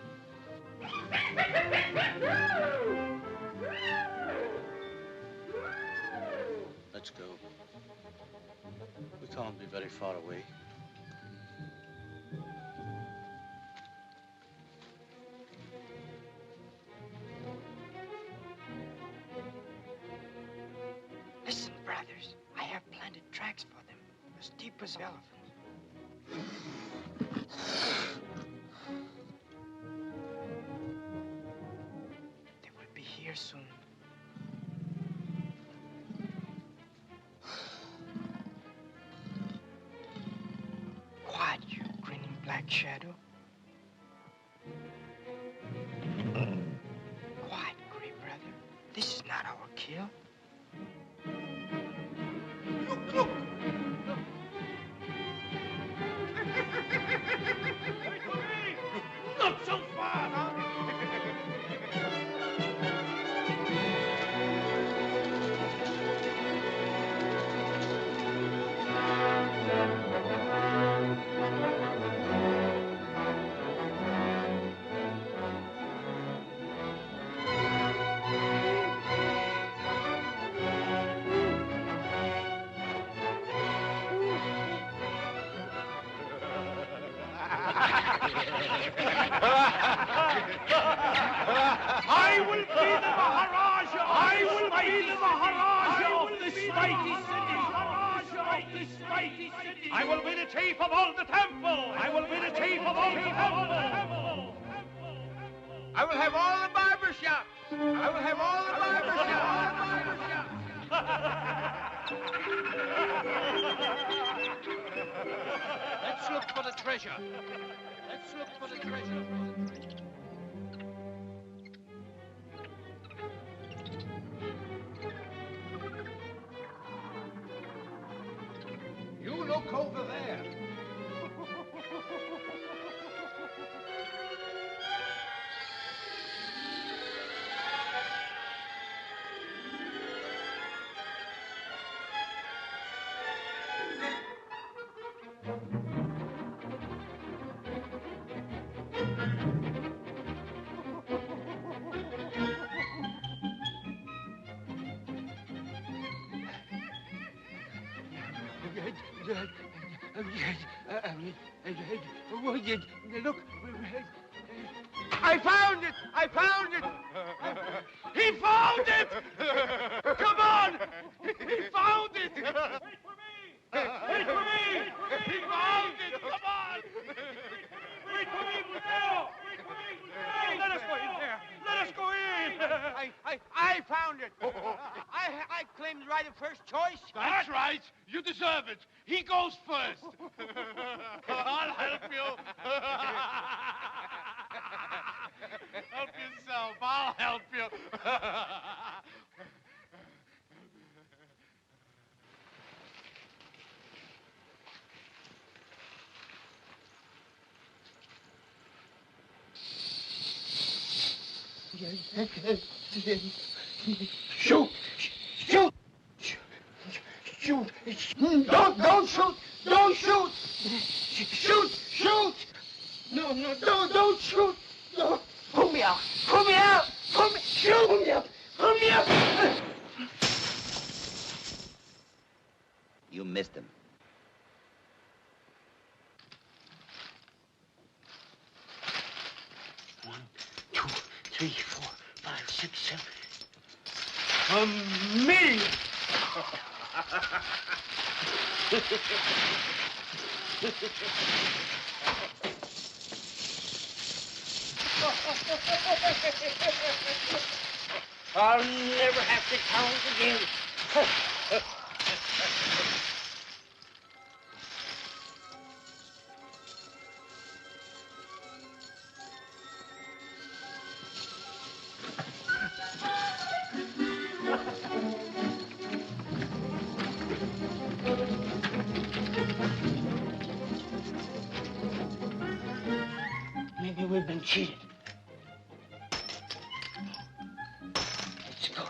Let's go. We can't be very far away. Listen, brothers. I have planted tracks for them, as deep as elephants. They will be here soon. Quiet, you grinning black shadow. Quiet, gray brother. This is not our kill. Look, look! Not so far! I will be the Maharaja! I will be the Maharaja of this mighty city! I will be the chief of all the temples! I will be the chief of all the temples! I will have all the barber shops. I will have all the barber shops. Let's look for the treasure. Let's look for the treasure. You look over there. Look. I found it! I found it! He found it! Come on! He found it! Wait for me! Wait for me! He found it! Come on! Wait for me, Buldeo! Wait for me, Buldeo! Let us go in there! Let us go in! I found it! I claim the right of first choice. That's right. You deserve it. He goes first. I'll help you. Help yourself. I'll help you. Shoot! Shoot! Shoot! Don't shoot! Don't shoot! Shoot! Shoot! No, don't shoot! No! Pull me out! Pull me out! Shoot! Pull me up! Pull me up! You missed him. One, two, three, 4, 5, 6, 7. $1 million! I'll never have to count again. Maybe we've been cheated. Let's go.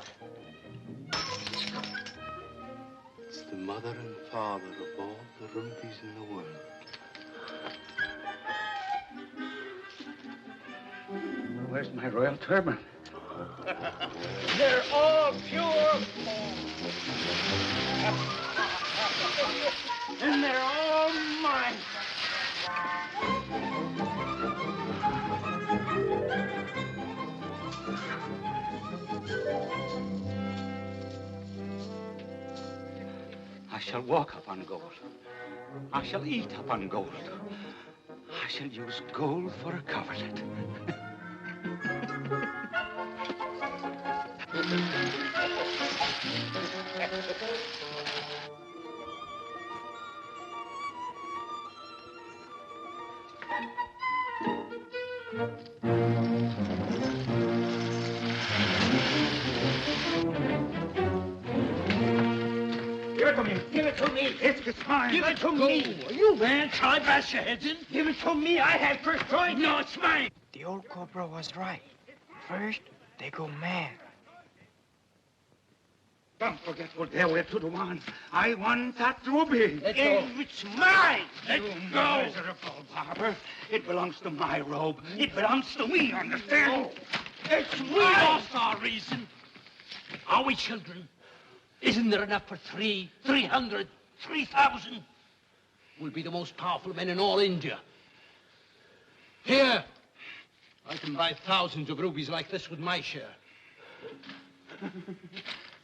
It's the mother and father of all the rubies in the world. Where's my royal turban? They're all pure and they're all mine. I shall walk upon gold. I shall eat upon gold. I shall use gold for a coverlet. Give it to me. Give it to me. It's mine. Give it to me. You man, try to bash your heads in. Give it to me. I had first choice. No, it's mine. The old cobra was right. First, they go mad. Don't forget, Buldeo, we're 2-1. I want that ruby. It's mine. Let go. Miserable barber. It belongs to my robe. It belongs to me, understand? It's mine. We lost our reason. Are we children? Isn't there enough for 300, 3,000? We'll be the most powerful men in all India. Here, I can buy thousands of rubies like this with my share.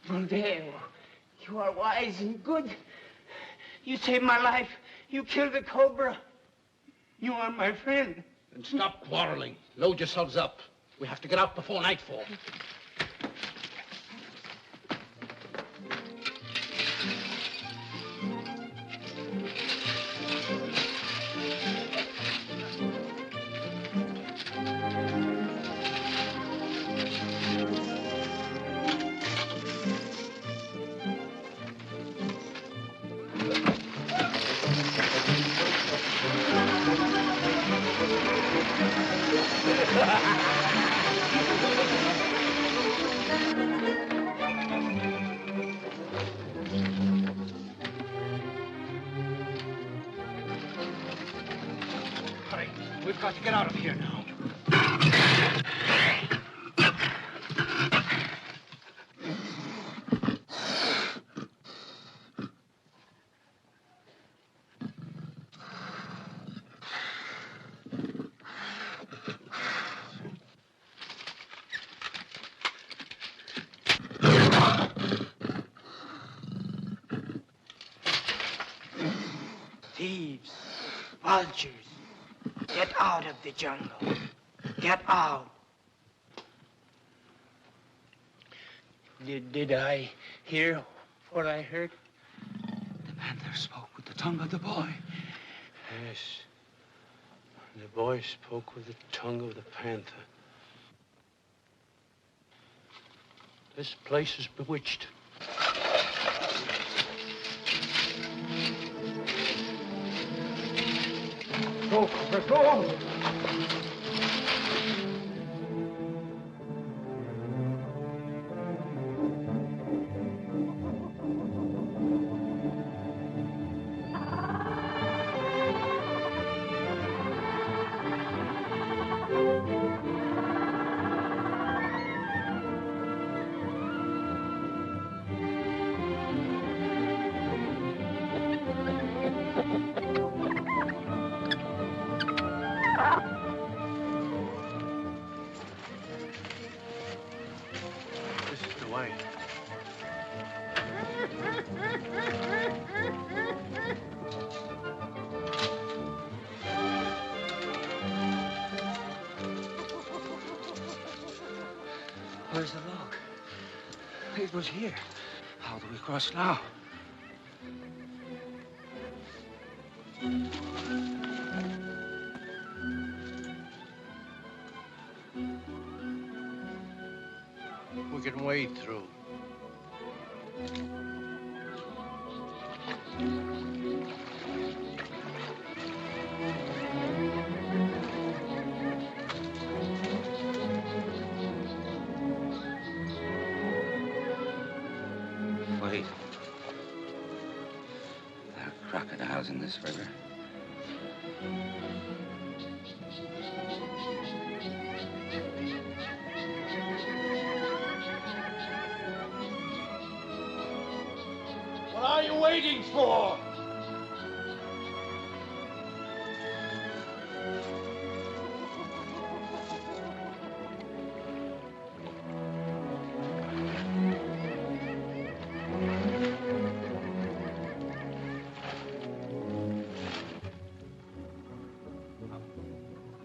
Buldeo, you are wise and good. You saved my life. You killed the cobra. You are my friend. Then stop quarreling. Load yourselves up. We have to get out before nightfall. We've got to get out of here now. Vultures, get out of the jungle. Get out. Did I hear what I heard? The panther spoke with the tongue of the boy. Yes. The boy spoke with the tongue of the panther. This place is bewitched. Go, go! This is the way. Where's the log? It was here. How do we cross now? We can wade through. Wait. There are crocodiles in this river. What are you waiting for?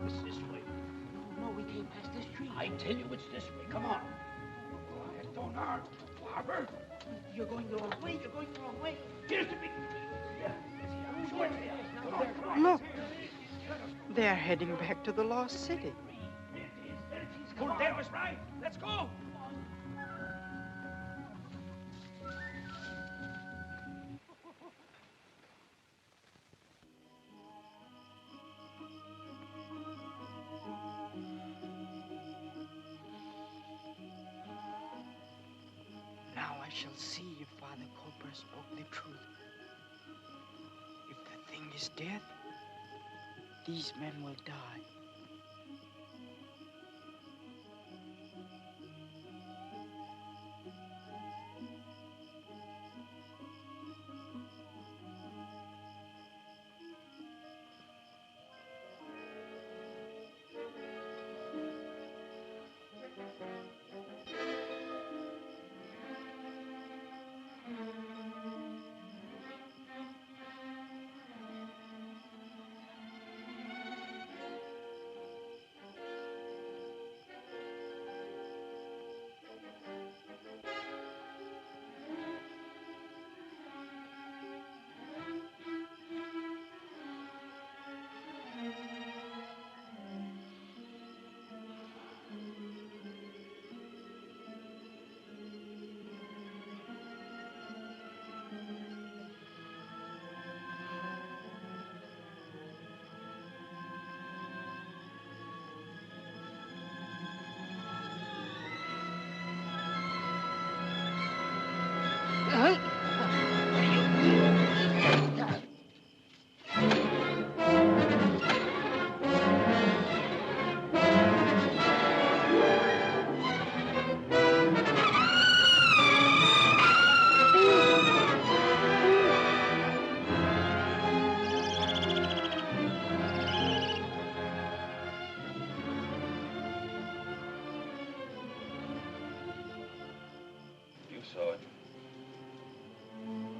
It's this way. No, we came past this tree. I tell you it's this way. Come on. Don't hurt, barber. You're going the wrong way. You're going the wrong way. Here's the big... Look. They're heading back to the lost city. Buldeo is right. Let's go. Now I shall see if Father Cobra spoke the truth. If the thing is death, these men will die.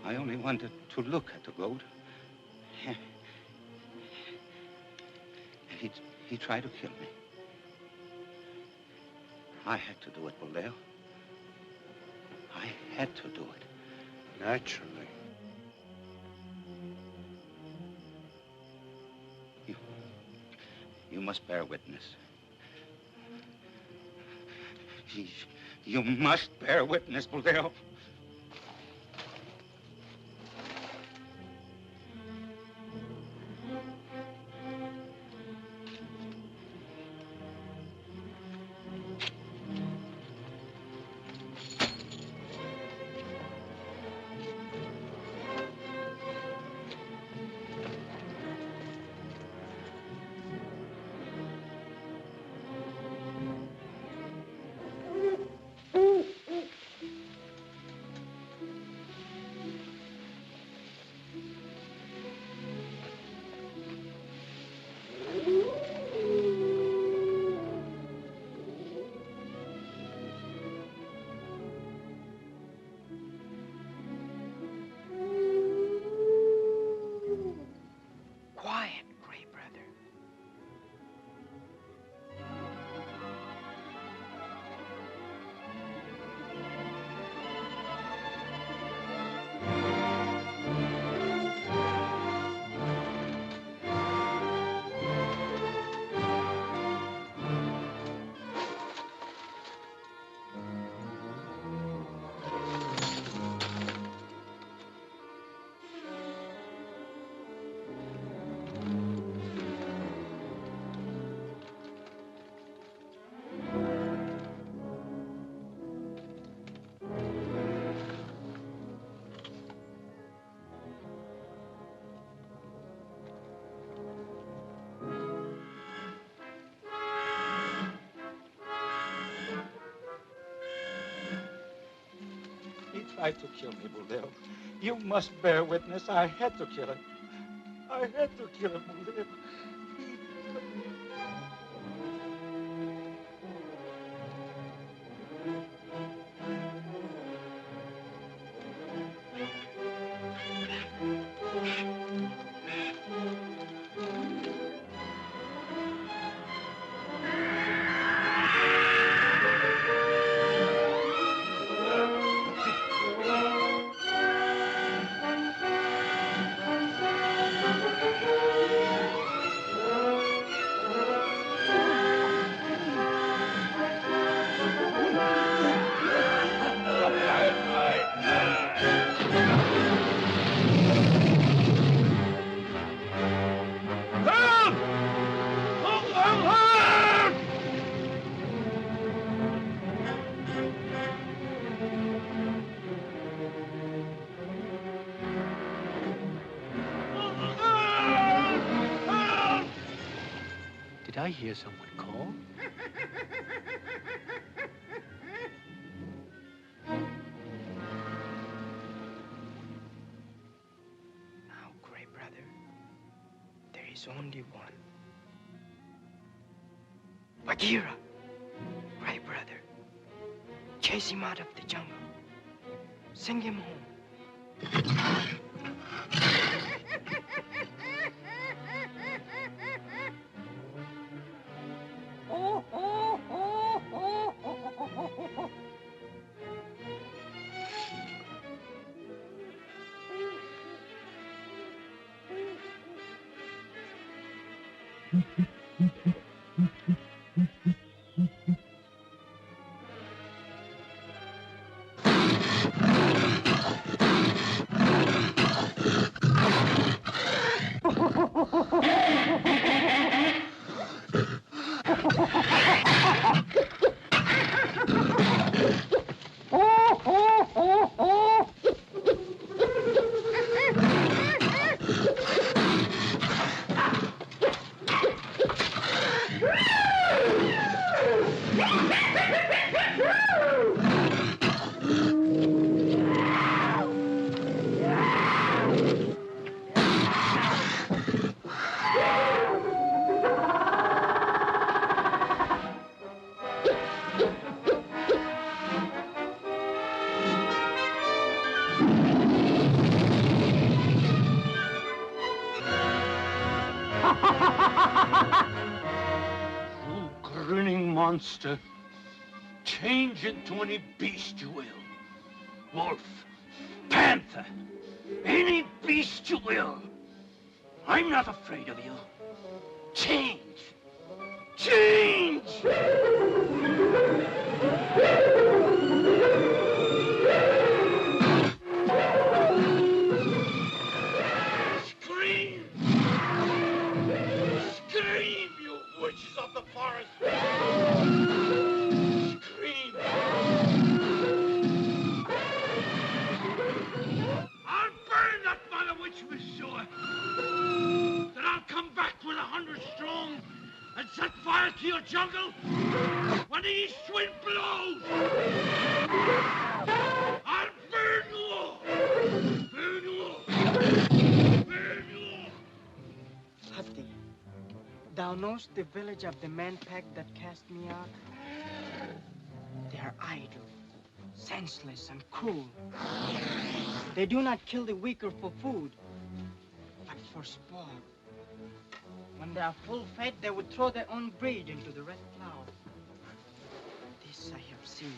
I only wanted to look at the goat. He tried to kill me. I had to do it, Buldeo. I had to do it. Naturally. You must bear witness. You must bear witness, Buldeo. Tried to kill me, Buldeo. You must bear witness. I had to kill him. I had to kill him, Buldeo. Did I hear someone call? Now, Grey Brother, there is only one. Bagheera, Grey Brother, chase him out of the jungle. Sing him home. monster. Change into any beast you will. Wolf, panther, any beast you will. I'm not afraid of you. Change. Change! Scream! Scream, you witches of the forest! Scream! I'll burn that mother witch, Messua! Then I'll come back with 100 strong and set fire to your jungle when the east wind blows! I'll burn you all! Burn you all! Burn you all! Hatti, thou knowest the village of the man pack that cast me out? They are idle, senseless, and cruel. They do not kill the weaker for food, but for sport. When they are full fed, they would throw their own breed into the red cloud. This I have seen.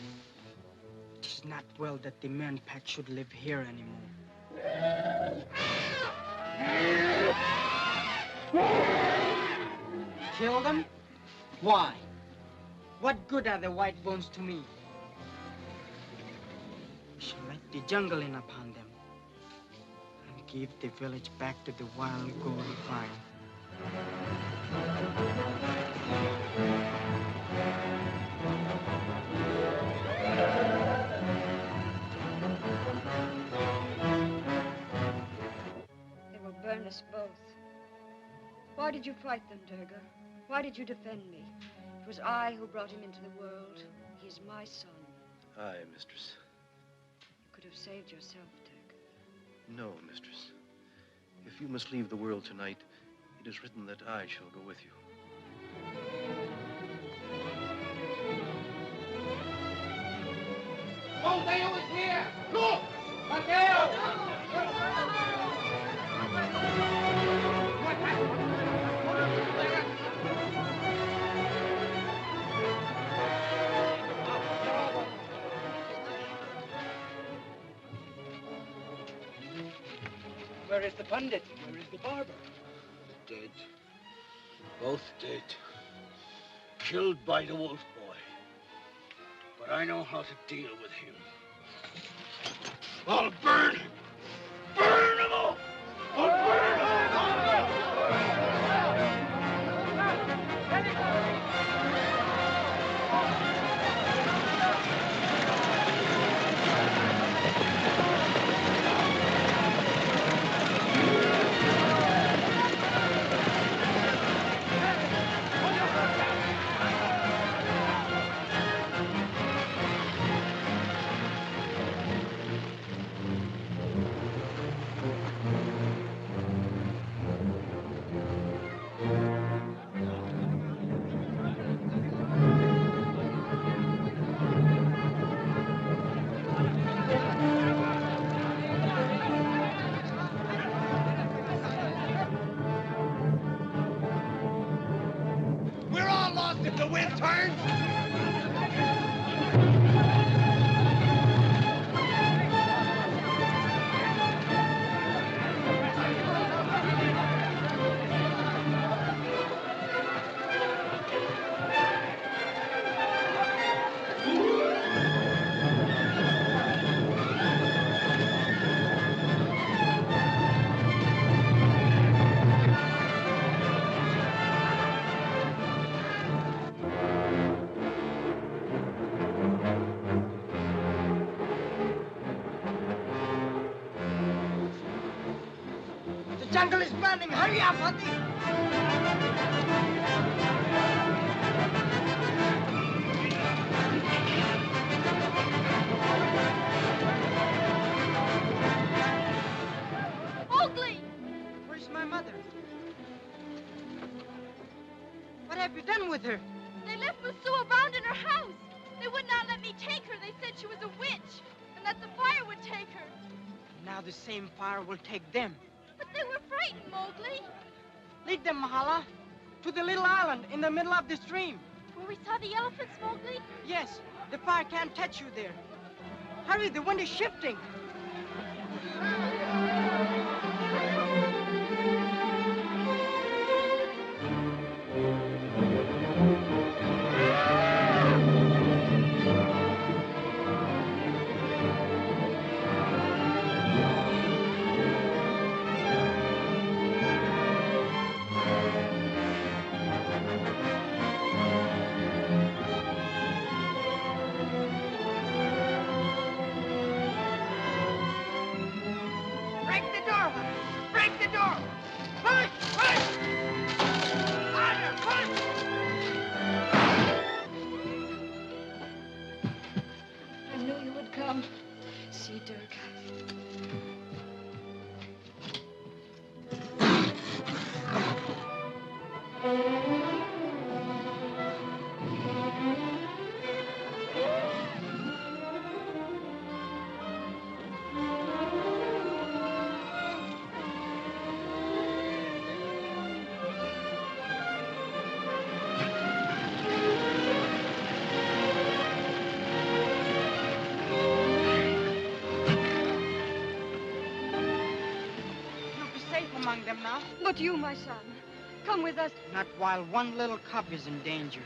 It is not well that the man pack should live here anymore. Kill them? Why? What good are the white bones to me? We shall let the jungle in upon them and give the village back to the wild golden vine. They will burn us both. Why did you fight them, Durga? Why did you defend me? It was I who brought him into the world. He is my son. Aye, mistress. You could have saved yourself, Durga. No, mistress. If you must leave the world tonight, it is written that I shall go with you. Buldeo is here! Look! Buldeo! Where is the Pundit? Where is the barber? Dead. Both dead. Killed by the wolf boy. But I know how to deal with him. I'll burn him! Burn him all! I'll burn him! The wind turns. The jungle is burning. Hurry up, Hatti! Mowgli! Where's my mother? What have you done with her? They left Messua bound in her house. They would not let me take her. They said she was a witch and that the fire would take her. Now the same fire will take them. But they were frightened, Mowgli. Lead them, Mahala, to the little island in the middle of the stream. Where we saw the elephants, Mowgli? Yes, the fire can't touch you there. Hurry, the wind is shifting. See, Durga. Among them now. But you, my son, come with us. Not while one little cub is in danger.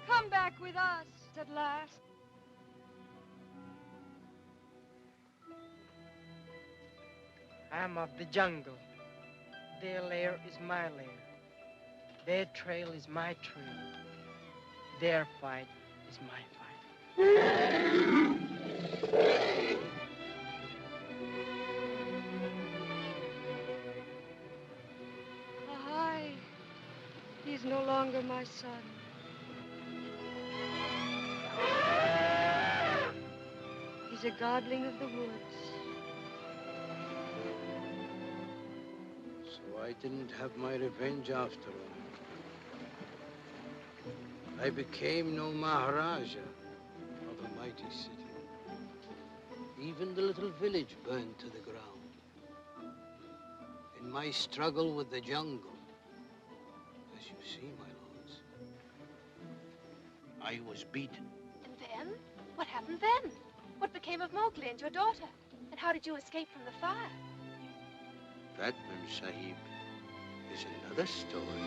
Come back with us at last. I'm of the jungle. Their lair is my lair. Their trail is my trail. Their fight is my fight. Ahai, he's no longer my son. He's a godling of the woods. So I didn't have my revenge after all. I became no Maharaja of a mighty city. Even the little village burned to the ground. In my struggle with the jungle, as you see, my lords, I was beaten. And then? What happened then? What became of Mowgli and your daughter? And how did you escape from the fire? That, memsahib, is another story.